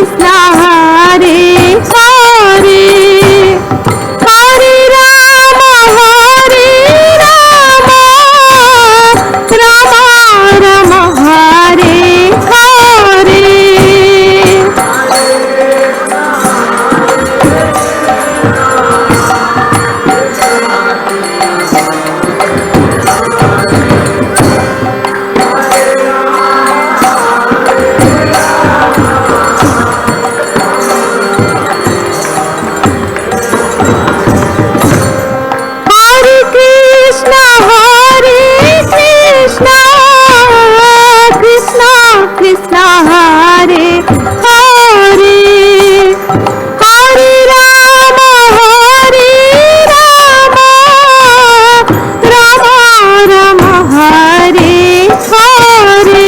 S2: Krishna Hare Hare Hare Rama Rama Hare Hare Krishna Hare Hare Hare Rama Rama Hare Hare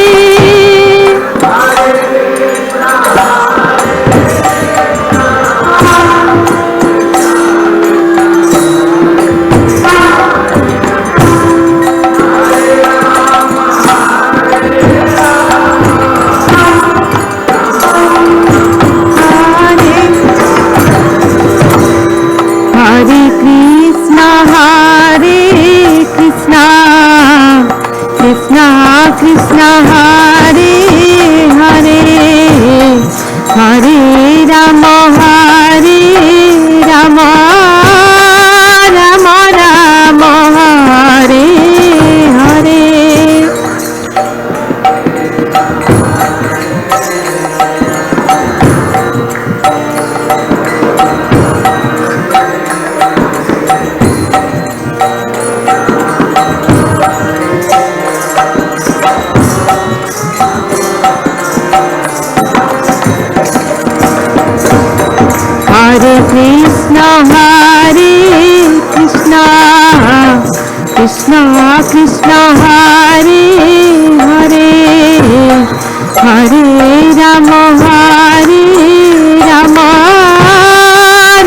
S2: Hare Krishna Krishna Krishna Hare Hare Hare Rama Rama Rama Hare Hare Hare Krishna Krishna, Krishna Krishna Hare Hare, Hare Rama Hare Rama,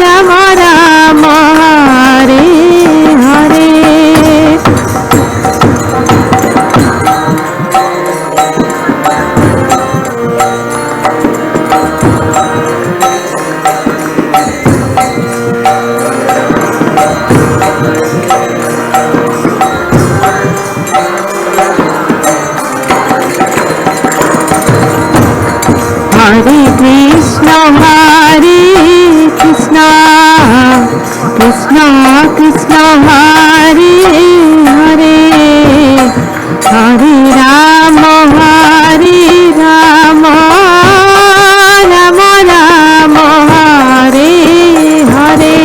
S2: Rama Rama Hare Hare. Hare Krishna, Krishna Krishna Hare Hare, Hare Rama Hare Rama, Rama Rama Hare Hare.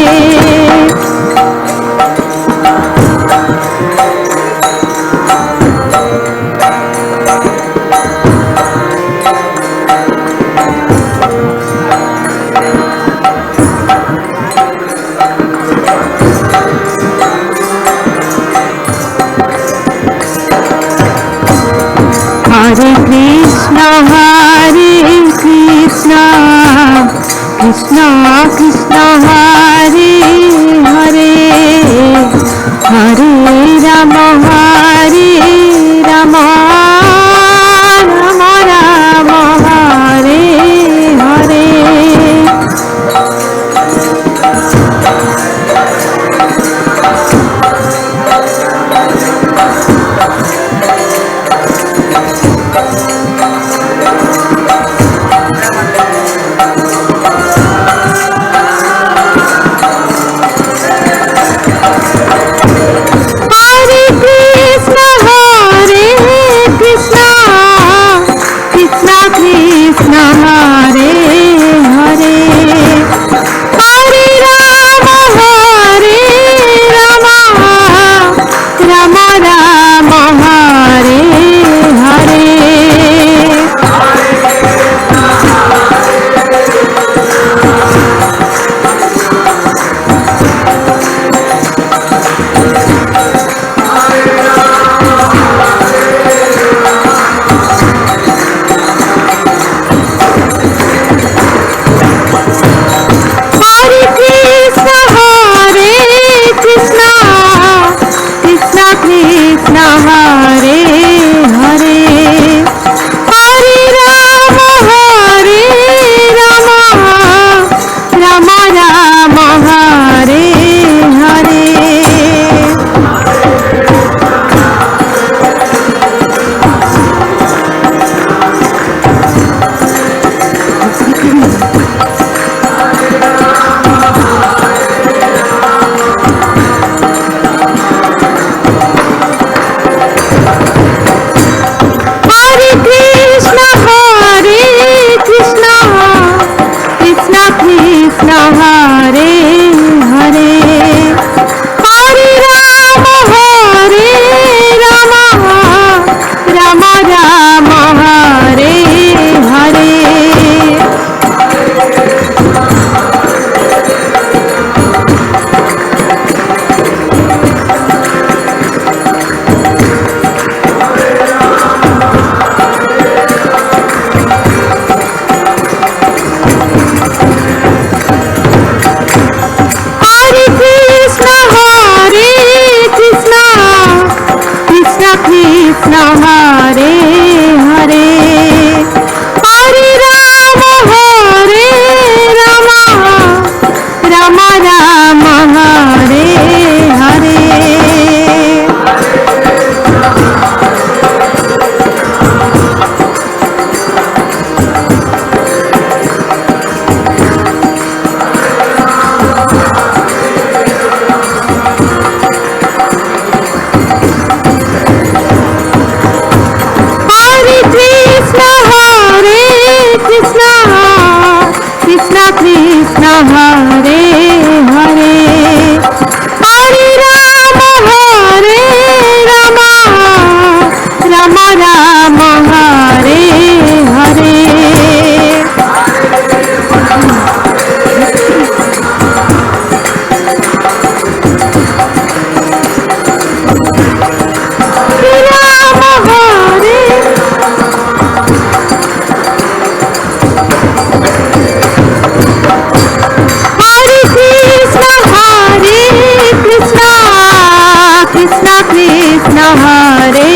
S2: Krishna Krishna Hare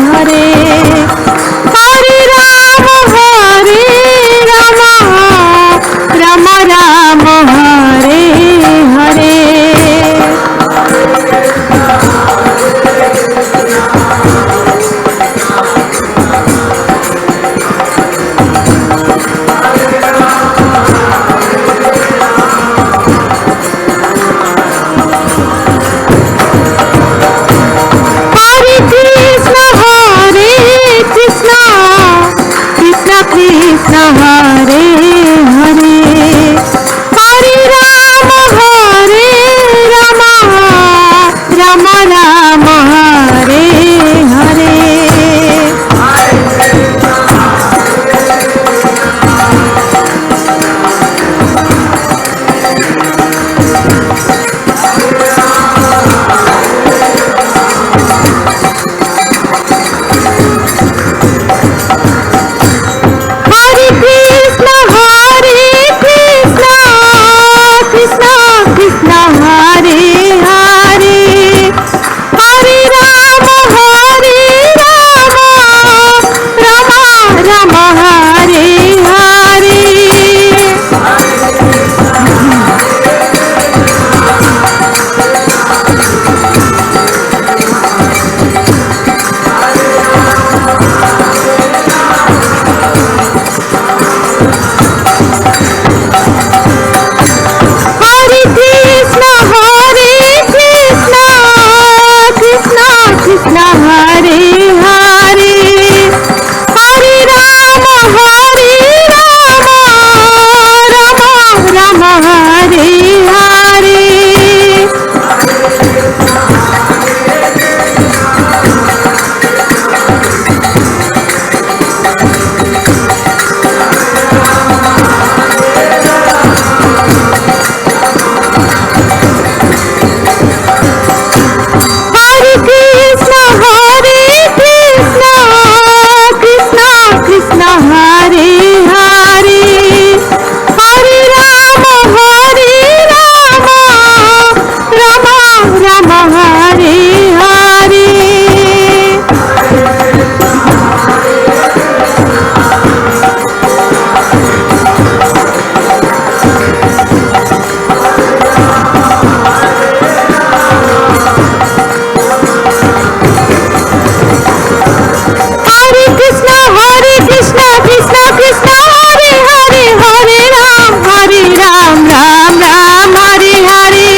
S2: Hare Hare Rama Rama Rama Hare Hare Krishna Hare Hare Hare Rama Rama Rama Hare Hare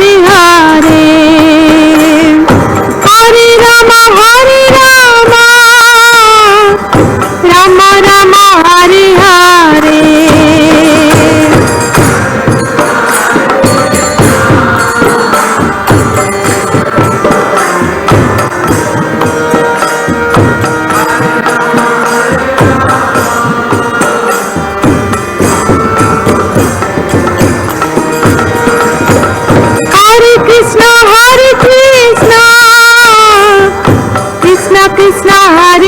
S2: Hare Hare, Hare Rama, Rama Rama, Hare Hare. Hare Krishna, Krishna Krishna, Hare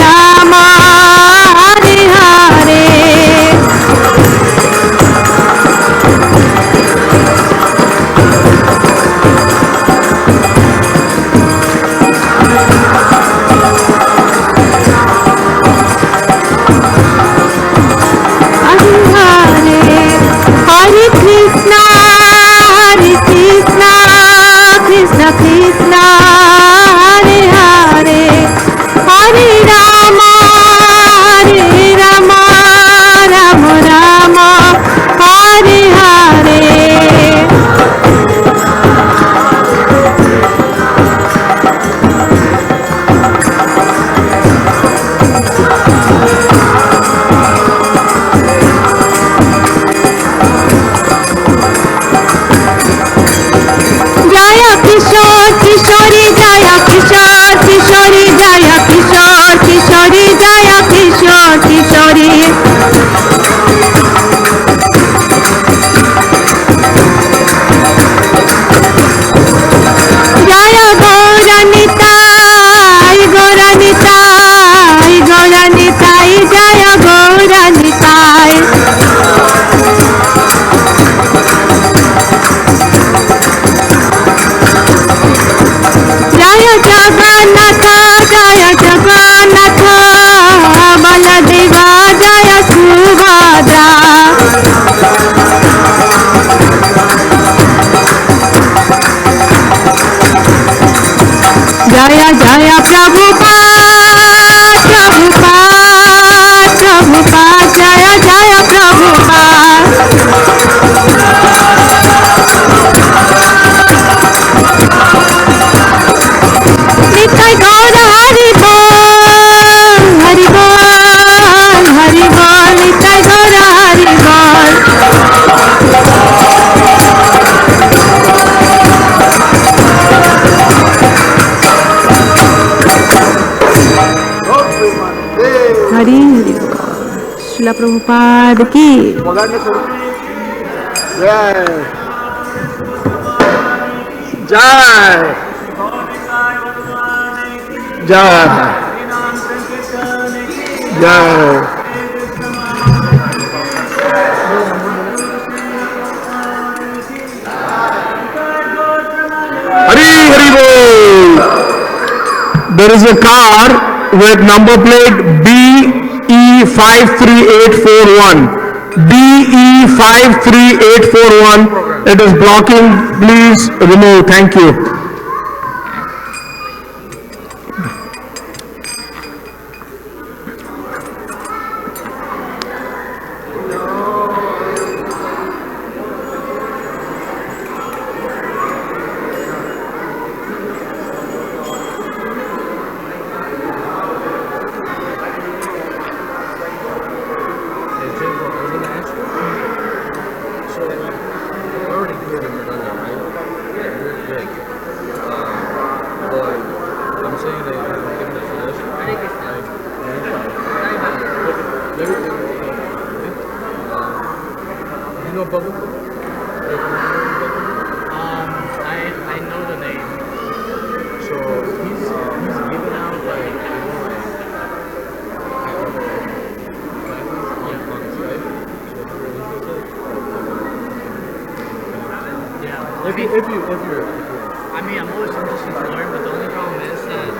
S2: Rama, Hare Hare. Hare Krishna, Krishna Krishna, Hare Hare, Hare Rama, Rama Rama, Hare Hare. Jaya Kishore, Kishori, Jaya Kishore, Kishori, Jaya Kishore, Kishori, Jaya Kishore, Kishori. Jaya Gauranitai, Gauranitai, Gauranitai, Jaya Gauranitai. Jaya Jagannatha, Jaya Jagannatha, Baladeva, Jaya Subhadra. Jaya Jaya Prabhupada, Prabhupada, Prabhupada, Jaya Jaya Prabhupada. Nitai Gaura Hari Bol, Hari Bol, Hari Bol, Nitai Gaura Hari Bol. Hari Hari Bol. Srila Prabhupada ki.
S9: Jai. Jai. Jai. Hari Hari Bol. There is a car with number plate BE53841. BE53841. It is blocking. Please remove. Thank you.
S10: I know the name. So he's giving out like yeah. If you're I mean, I'm always interested to learn, but the only problem is that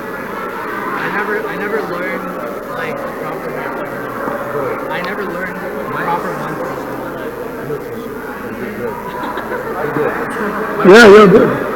S10: I never learned like the proper method. I never learned the proper mantras in my life.
S9: Yeah, you're good.